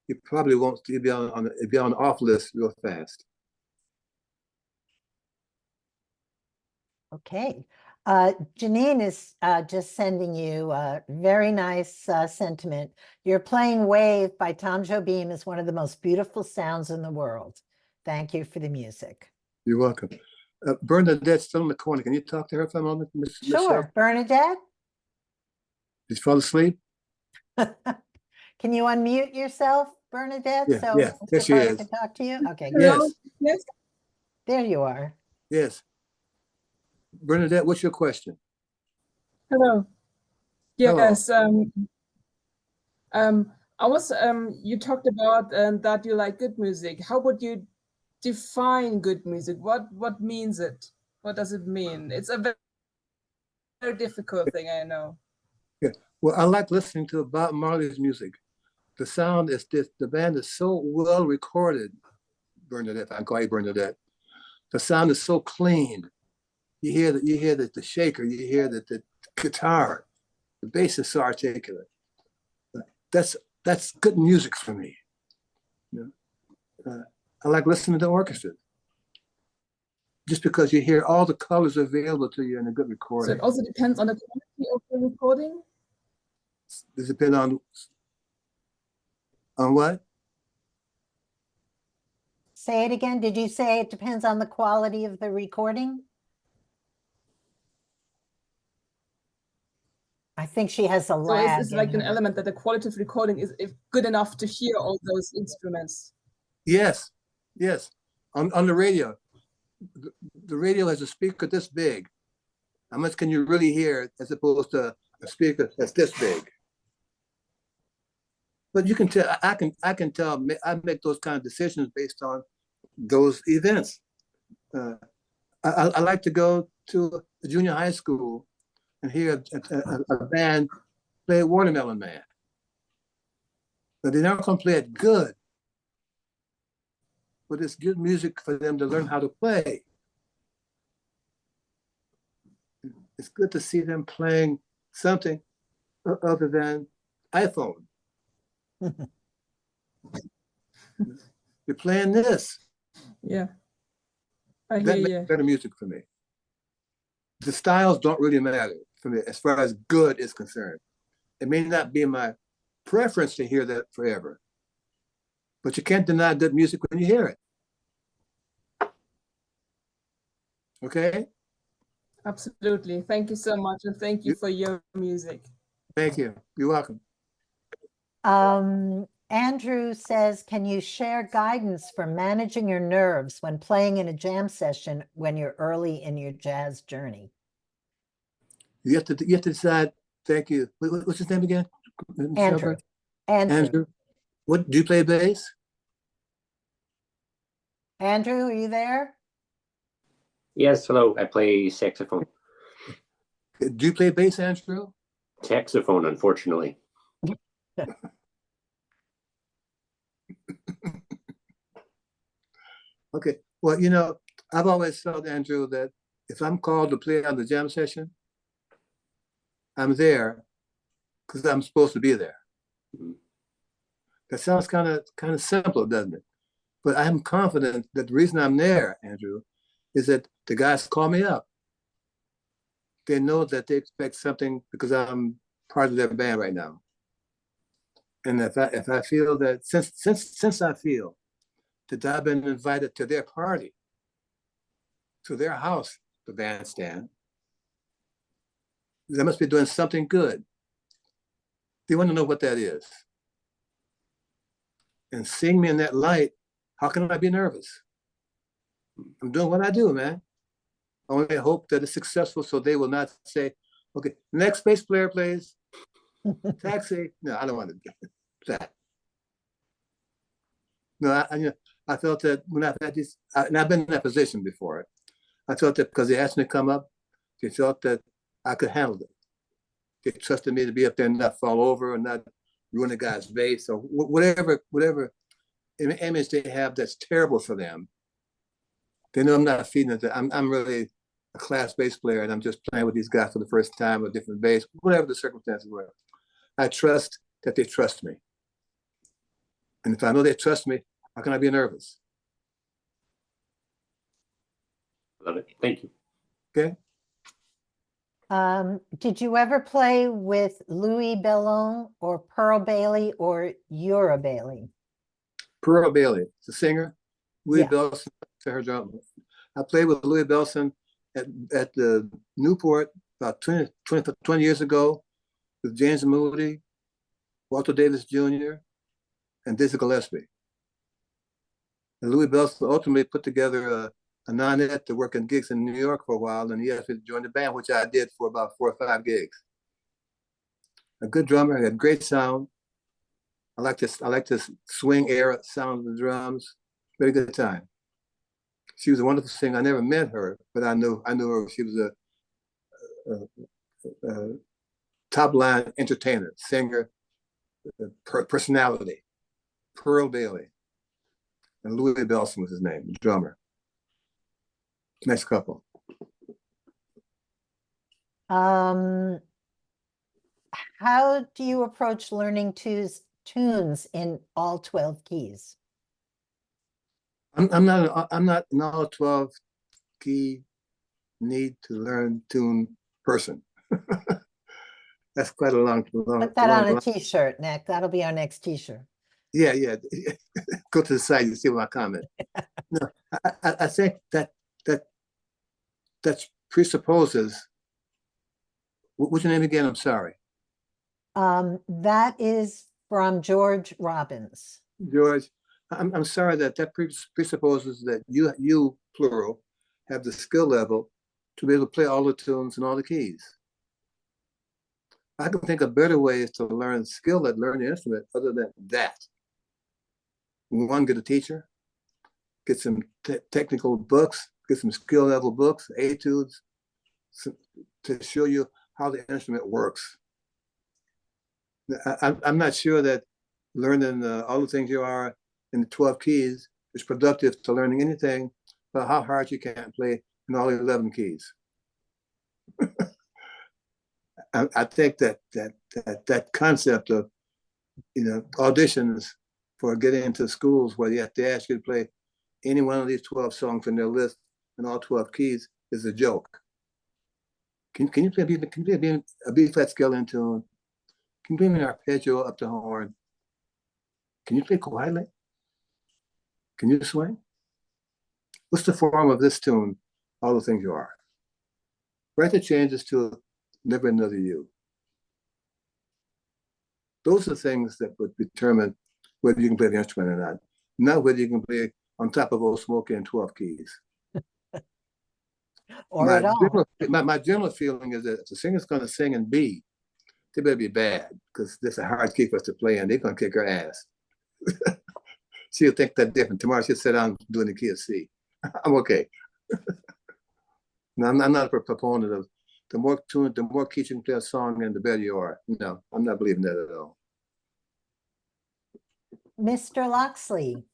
you probably won't be on the off list real fast. Okay. Janine is just sending you a very nice sentiment. You're playing Wave by Tom Jobim is one of the most beautiful sounds in the world. Thank you for the music. You're welcome. Bernadette's still in the corner. Can you talk to her for a moment, Miss Sure. Michelle? Bernadette, Did you fall asleep? can you unmute yourself, Bernadette? Yeah, So yeah, there Mr. she Carter is. can talk to you? Okay, Yes. good. Yes. There you are. Yes. Bernadette, what's your question? Hello. Hello. Yes. I was. You talked about that you like good music. How would you define good music? What means it? What does it mean? It's a very, very difficult thing, I know. Yeah. Well, I like listening to Bob Marley's music. The sound is this. The band is so well recorded. Bernadette, I call you Bernadette. The sound is so clean. You hear the shaker. You hear the guitar. The bass is so articulate. That's good music for me. You know? I like listening to orchestra. Just because you hear all the colors available to you in a good So recording. it also depends on the quality of the recording. Does it depend on what? Say it again. Did you say it depends on the quality of the recording? I think she has a So lag. it's like in an her. element that the quality of recording is good enough to hear all those instruments. Yes, yes. On the radio, the radio has a speaker this big. How much can you really hear as opposed to a speaker that's this big? But you can tell. I can tell. I make those kind of decisions based on those events. I like to go to a junior high school and hear a band play Watermelon Man. But they're not going to play it good. But it's good music for them to learn how to play. It's good to see them playing something other than iPhone. You're playing this. Yeah, I That hear makes you. better music for me. The styles don't really matter for me as far as good is concerned. It may not be my preference to hear that forever, but you can't deny good music when you hear it. Okay? Absolutely. Thank you so much, and thank you for your music. Thank you. You're welcome. Andrew says, can you share guidance for managing your nerves when playing in a jam session when you're early in your jazz journey? You have to decide. Thank you. What's his name again? Andrew. Andrew. What do you play bass? Andrew, are you there? Yes, hello. I play saxophone. Do you play bass, Andrew? Saxophone, unfortunately. Okay. Well, you know, I've always felt, Andrew, that if I'm called to play on the jam session, I'm there because I'm supposed to be there. That sounds kind of simple, doesn't it? But I'm confident that the reason I'm there, Andrew, is that the guys call me up. They know that they expect something because I'm part of their band right now. And if I feel that since I feel that I've been invited to their party, to their house, the bandstand, they must be doing something good. They want to know what that is. And seeing me in that light, how can I be nervous? I'm doing what I do, man. I only hope that it's successful so they will not say, okay, next bass player plays, taxi. No, I don't want to do that. No, I felt that when I've had these, and I've been in that position before, I felt that because they asked me to come up, they felt that I could handle it. They trusted me to be up there and not fall over and not ruin the guy's bass or whatever image they have that's terrible for them. They know I'm not feeding it. I'm really a class bass player and I'm just playing with these guys for the first time with different bass, whatever the circumstances were. I trust that they trust me. And if I know they trust me, how can I be nervous? Love it. Thank you. Okay. Did you ever play with Louis Bellon or Pearl Bailey or Eura Bailey? Pearl Bailey, the singer. Louis Yeah. Bellson, to her drum. I played with Louis Bellson at the Newport about 20 years ago with James Moody, Walter Davis Jr., and Dizzy Gillespie. And Louis Bellson ultimately put together a nonette to work in gigs in New York for a while, and he asked me to join the band, which I did for about 4 or 5 gigs. A good drummer, had great sound. I like this swing era sound of the drums. Very good time. She was a wonderful singer. I never met her, but I knew her. She was a top line entertainer, singer, personality. Pearl Bailey. And Louis Bellson was his name, the drummer. Next couple. How do you approach learning tunes in all 12 keys? I'm not an all 12 key need to learn tune person. That's quite a long. Put that on a t-shirt, Nick. That'll be our next t-shirt. Yeah. Go to the site and see my comment. No, I think that presupposes. What's your name again? I'm sorry. That is from George Robbins. George, I'm sorry that presupposes that you plural have the skill level to be able to play all the tunes and all the keys. I can think of better ways to learn skill at learning the instrument other than that. One, get a teacher, get some technical books, get some skill level books, etudes, to show you how the instrument works. I'm not sure that learning all the things you are in the 12 keys is productive to learning anything about how hard you can play in all 11 keys. I think that concept of auditions for getting into schools where you have to ask you to play any one of these 12 songs from their list in all 12 keys is a joke. Can you play a B flat scale in tune? Can you play an arpeggio up the horn? Can you play quietly? Can you swing? What's the form of this tune? All the things you are. Write the changes to Never Another You. Those are things that would determine whether you can play the instrument or not whether you can play on top of Old Smoky in 12 keys. Or at all. My general feeling is that if the singer's going to sing in B, they better be bad, because this is a hard key for us to play in. They're going to kick her ass. She'll think that different. Tomorrow she'll sit down doing the key of C. I'm okay. No, I'm not a proponent of the more keys you can play a song in, the better you are. No, I'm not believing that at all. Mr. Loxley.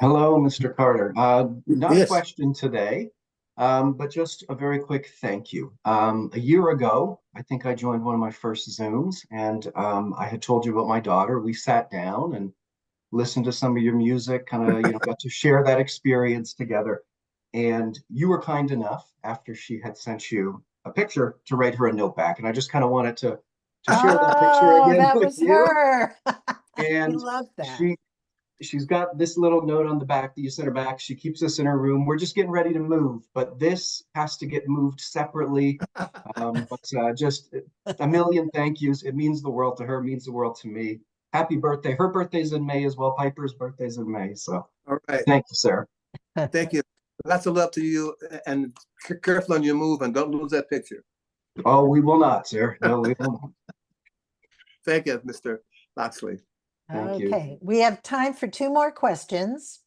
Hello, Mr. Carter. Not Yes. a question today, but just a very quick thank you. A year ago, I think I joined one of my first Zooms, and I had told you about my daughter. We sat down and listened to some of your music, kind of, got to share that experience together. And you were kind enough, after she had sent you a picture, to write her a note back. And I just kind of wanted to share that picture again that with was you. her. And we love that. She's got this little note on the back that you sent her back. She keeps this in her room. We're just getting ready to move, but this has to get moved separately. Just a million thank yous. It means the world to her, means the world to me. Happy birthday. Her birthday's in May as well. Piper's birthday's in May. So all right. Thank you, sir. Thank you. Lots of love to you, and careful on your move, and don't lose that picture. Oh, we will not, sir. No, we will not. Thank you, Mr. Loxley. Okay, we have time for 2 more questions.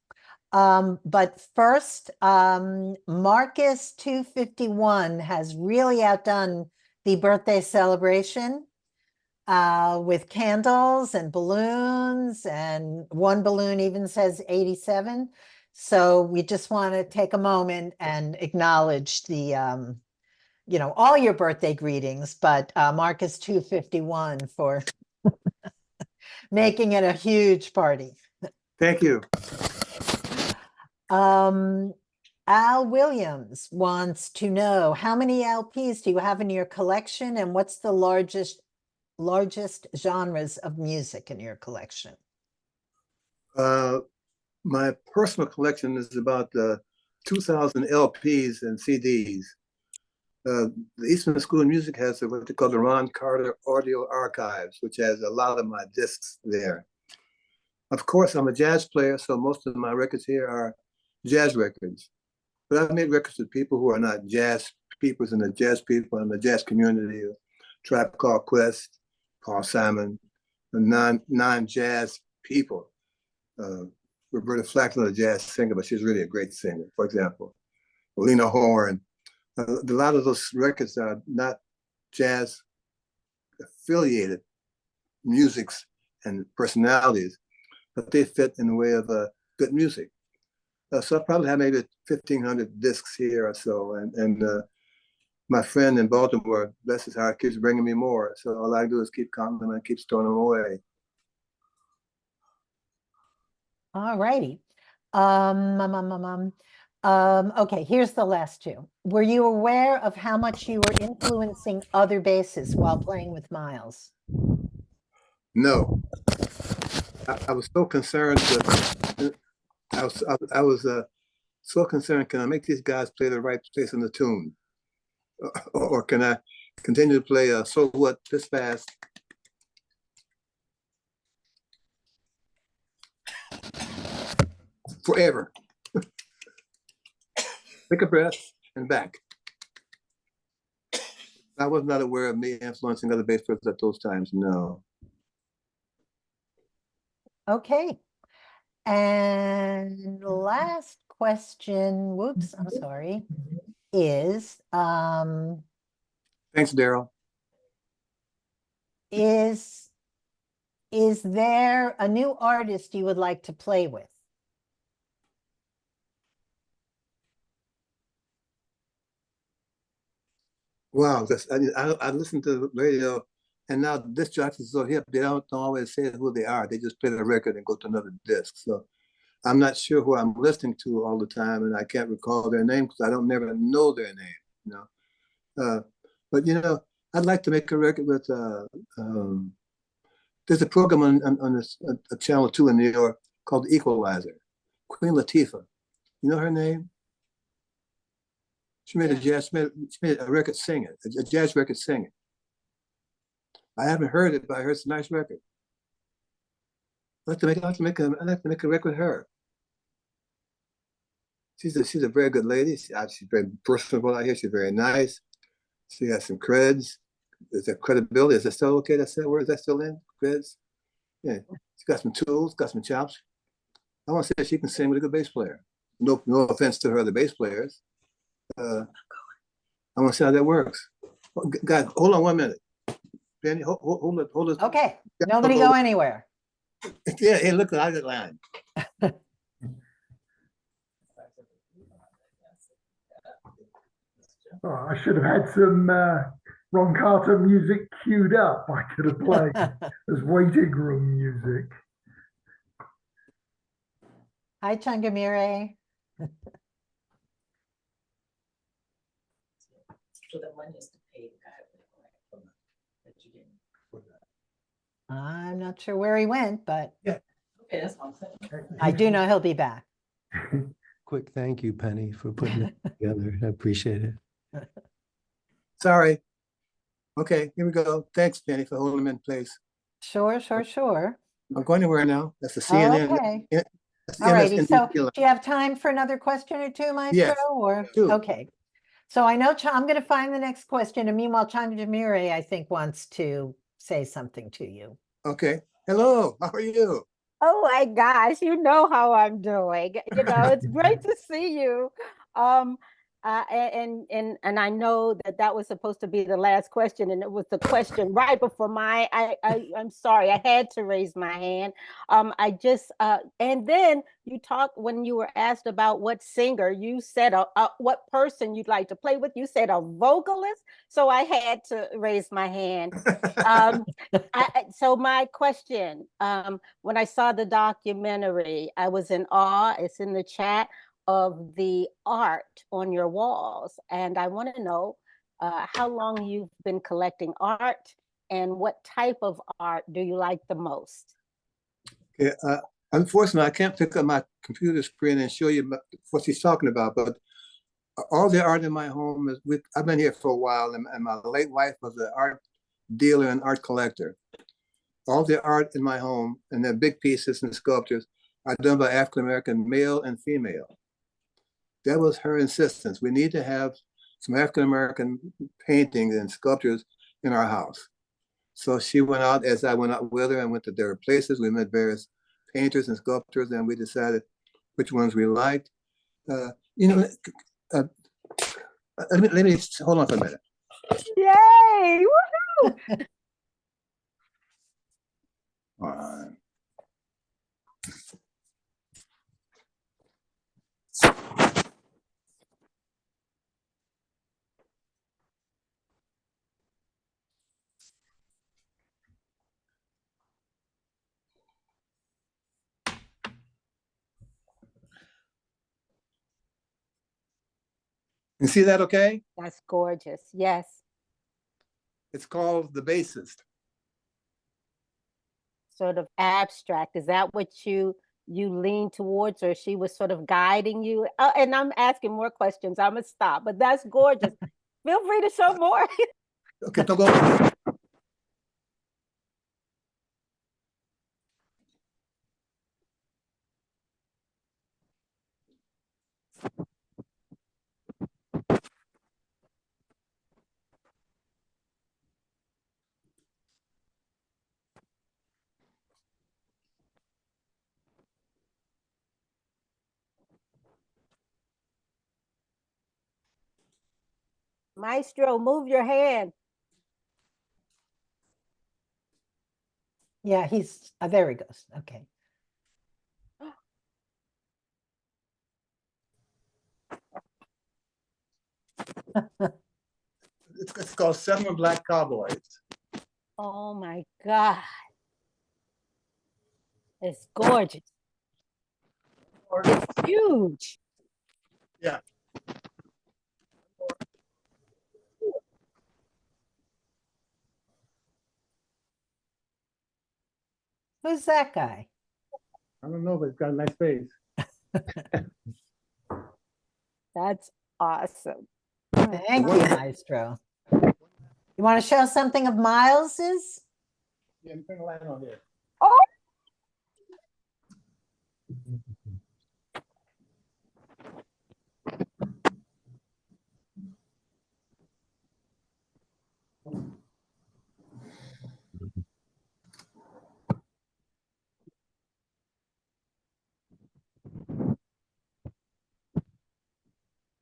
But first, Marcus 251 has really outdone the birthday celebration with candles and balloons, and one balloon even says 87. So we just want to take a moment and acknowledge the all your birthday greetings, but Marcus 251 for making it a huge party. Thank you. Al Williams wants to know, how many LPs do you have in your collection, and what's the largest genres of music in your collection? My personal collection is about 2,000 LPs and CDs. The Eastman School of Music has what they call the Ron Carter Audio Archives, which has a lot of my discs there. Of course, I'm a jazz player, so most of my records here are jazz records. But I've made records with people who are not jazz people, and the jazz people in the jazz community, Tribe Called Quest, Paul Simon, and non-jazz people. Roberta Flack, a jazz singer, but she's really a great singer, for example. Lena Horne. A lot of those records are not jazz affiliated musics and personalities, but they fit in the way of good music. So I probably have maybe 1,500 discs here or so. And my friend in Baltimore, bless his heart, keeps bringing me more. So all I do is keep counting them and keep storing them away. All righty. Okay, here's the last two. Were you aware of how much you were influencing other bassists while playing with Miles? No. I was so concerned with, I was so concerned, can I make these guys play the right place in the tune? Or can I continue to play So What this fast? Forever. Take a breath and back. I was not aware of me influencing other bass players at those times, no. Okay. And last question, whoops, I'm sorry, is Thanks, Daryl. Is there a new artist you would like to play with? Wow, I listen to the radio, and now disc jockeys are so hip, they don't always say who they are. They just play the record and go to another disc. So I'm not sure who I'm listening to all the time, and I can't recall their name because I don't never know their name, But I'd like to make a record with. There's a program on this Channel 2 in New York called Equalizer. Queen Latifah, you know her name? She made she made a record singing, a jazz record singing. I haven't heard it, but I heard it's a nice record. I'd like to make a record with her. She's a very good lady. She's very personable out here. She's very nice. She has some creds. Is there credibility? Is that still okay? That's that word? Is that still in? Creds? Yeah. She got some tools, got some chops. I want to say she can sing with a good bass player. No offense to her other bass players. I want to see how that works. God, hold on 1 minute. Penny, hold it. Okay, nobody go anywhere. Yeah, hey, look, I got line. Oh, I should have had some Ron Carter music queued up. I could have played as waiting room music. Hi, Changamire. So the money is to pay the guy that you didn't. I'm not sure where he went, but Okay, that's what I'm saying. I do know he'll be back. Quick thank you, Penny, for putting it together. I appreciate it. Sorry. Okay, here we go. Thanks, Penny, for holding them in place. Sure. I'm going anywhere now. That's the CNN. Okay. That's All righty. So MSNBC. do you have time for another question or two, Maestro? Yes, Or two. okay. So I know I'm going to find the next question, and meanwhile, Changamire, I think, wants to say something to you. Okay. Hello. How are you? Oh my gosh, you know how I'm doing. It's great to see you. And I know that that was supposed to be the last question, and it was the question right before I'm sorry, I had to raise my hand. And then you talked when you were asked about what singer, you said what person you'd like to play with. You said a vocalist, so I had to raise my hand. So my question, when I saw the documentary, I was in awe. It's in the chat of the art on your walls. And I want to know how long you've been collecting art and what type of art do you like the most? Okay, unfortunately, I can't pick up my computer screen and show you what she's talking about, but all the art in my home is I've been here for a while, and my late wife was an art dealer and art collector. All the art in my home and the big pieces and sculptures are done by African-American male and female. That was her insistence. We need to have some African-American paintings and sculptures in our house. So she went out as I went out with her and went to their places. We met various painters and sculptors, and we decided which ones we liked. Let me hold on for a minute. Yay! Woohoo! All right. You see that okay? That's gorgeous. Yes. It's called The Bassist. Sort of abstract. Is that what you lean towards, or she was sort of guiding you? And I'm asking more questions. I'm gonna stop, but that's gorgeous. Feel free to show more. Okay, don't go. Maestro, move your hand. Yeah, there he goes. Okay. It's called Seven Black Cowboys. Oh my God. It's gorgeous. It's huge. Yeah. Who's that guy? I don't know, but it's got a nice face. That's awesome. Thank you, Maestro. You want to show something of Miles's? Yeah, turn the light on here. Oh!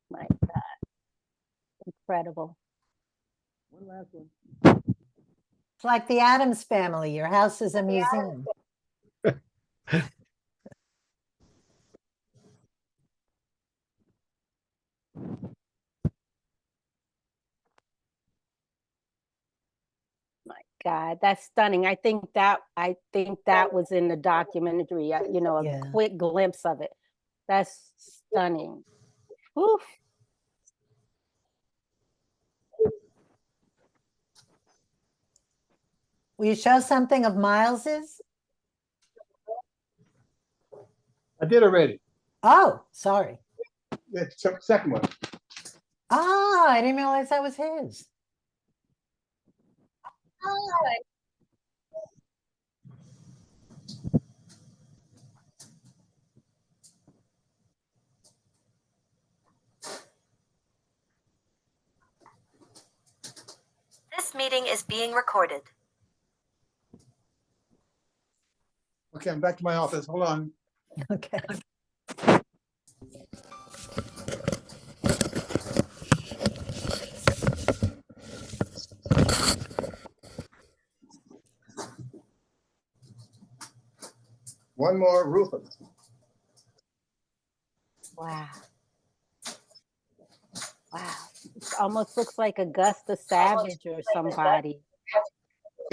My God. Incredible. One last one. It's like the Addams Family. Your house is a museum. My God, that's stunning. I think that was in the documentary, a quick glimpse of it. That's stunning. Oof. Will you show something of Miles's? I did already. Oh, sorry. Yeah, second one. Oh, I didn't realize that was his. This meeting is being recorded. Okay, I'm back to my office. Hold on. Okay. One more, Rufus. Wow. Wow. It almost looks like Augusta Savage or somebody.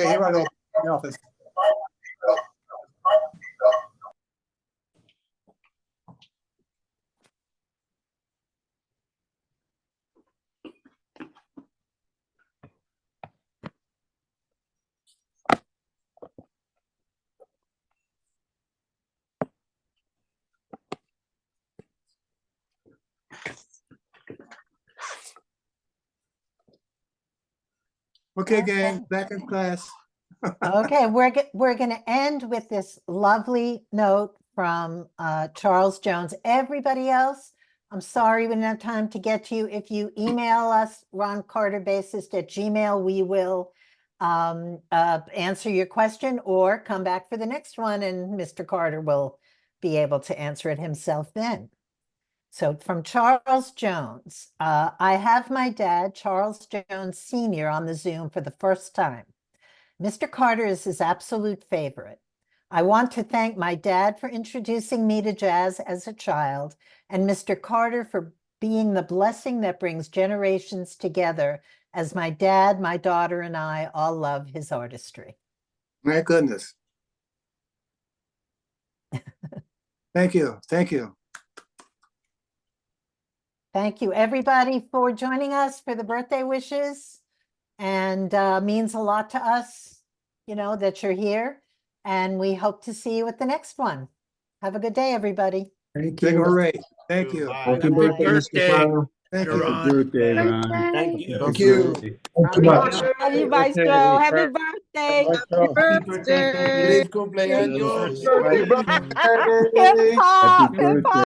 Okay, here I go. In the office. Okay, gang, back in class. Okay, we're going to end with this lovely note from Charles Jones. Everybody else, I'm sorry we didn't have time to get to you. If you email us, roncarterbassist@gmail.com, we will answer your question or come back for the next one and Mr. Carter will be able to answer it himself then. So from Charles Jones, I have my dad, Charles Jones Sr., on the Zoom for the first time. Mr. Carter is his absolute favorite. I want to thank my dad for introducing me to jazz as a child, and Mr. Carter for being the blessing that brings generations together, as my dad, my daughter, and I all love his artistry. My goodness. Thank you. Thank you. Thank you, everybody, for joining us for the birthday wishes. And means a lot to us, you know, that you're here. And we hope to see you at the next one. Have a good day, everybody. Thank you. Hooray. Thank you. Happy birthday, Mr. Carter. Thank you. Happy birthday, Ron. Thank you. Thank you. Thank you much. Love you, Maestro. Happy birthday. Happy birthday. Feliz cumpleaños. Hip hop, hip hop.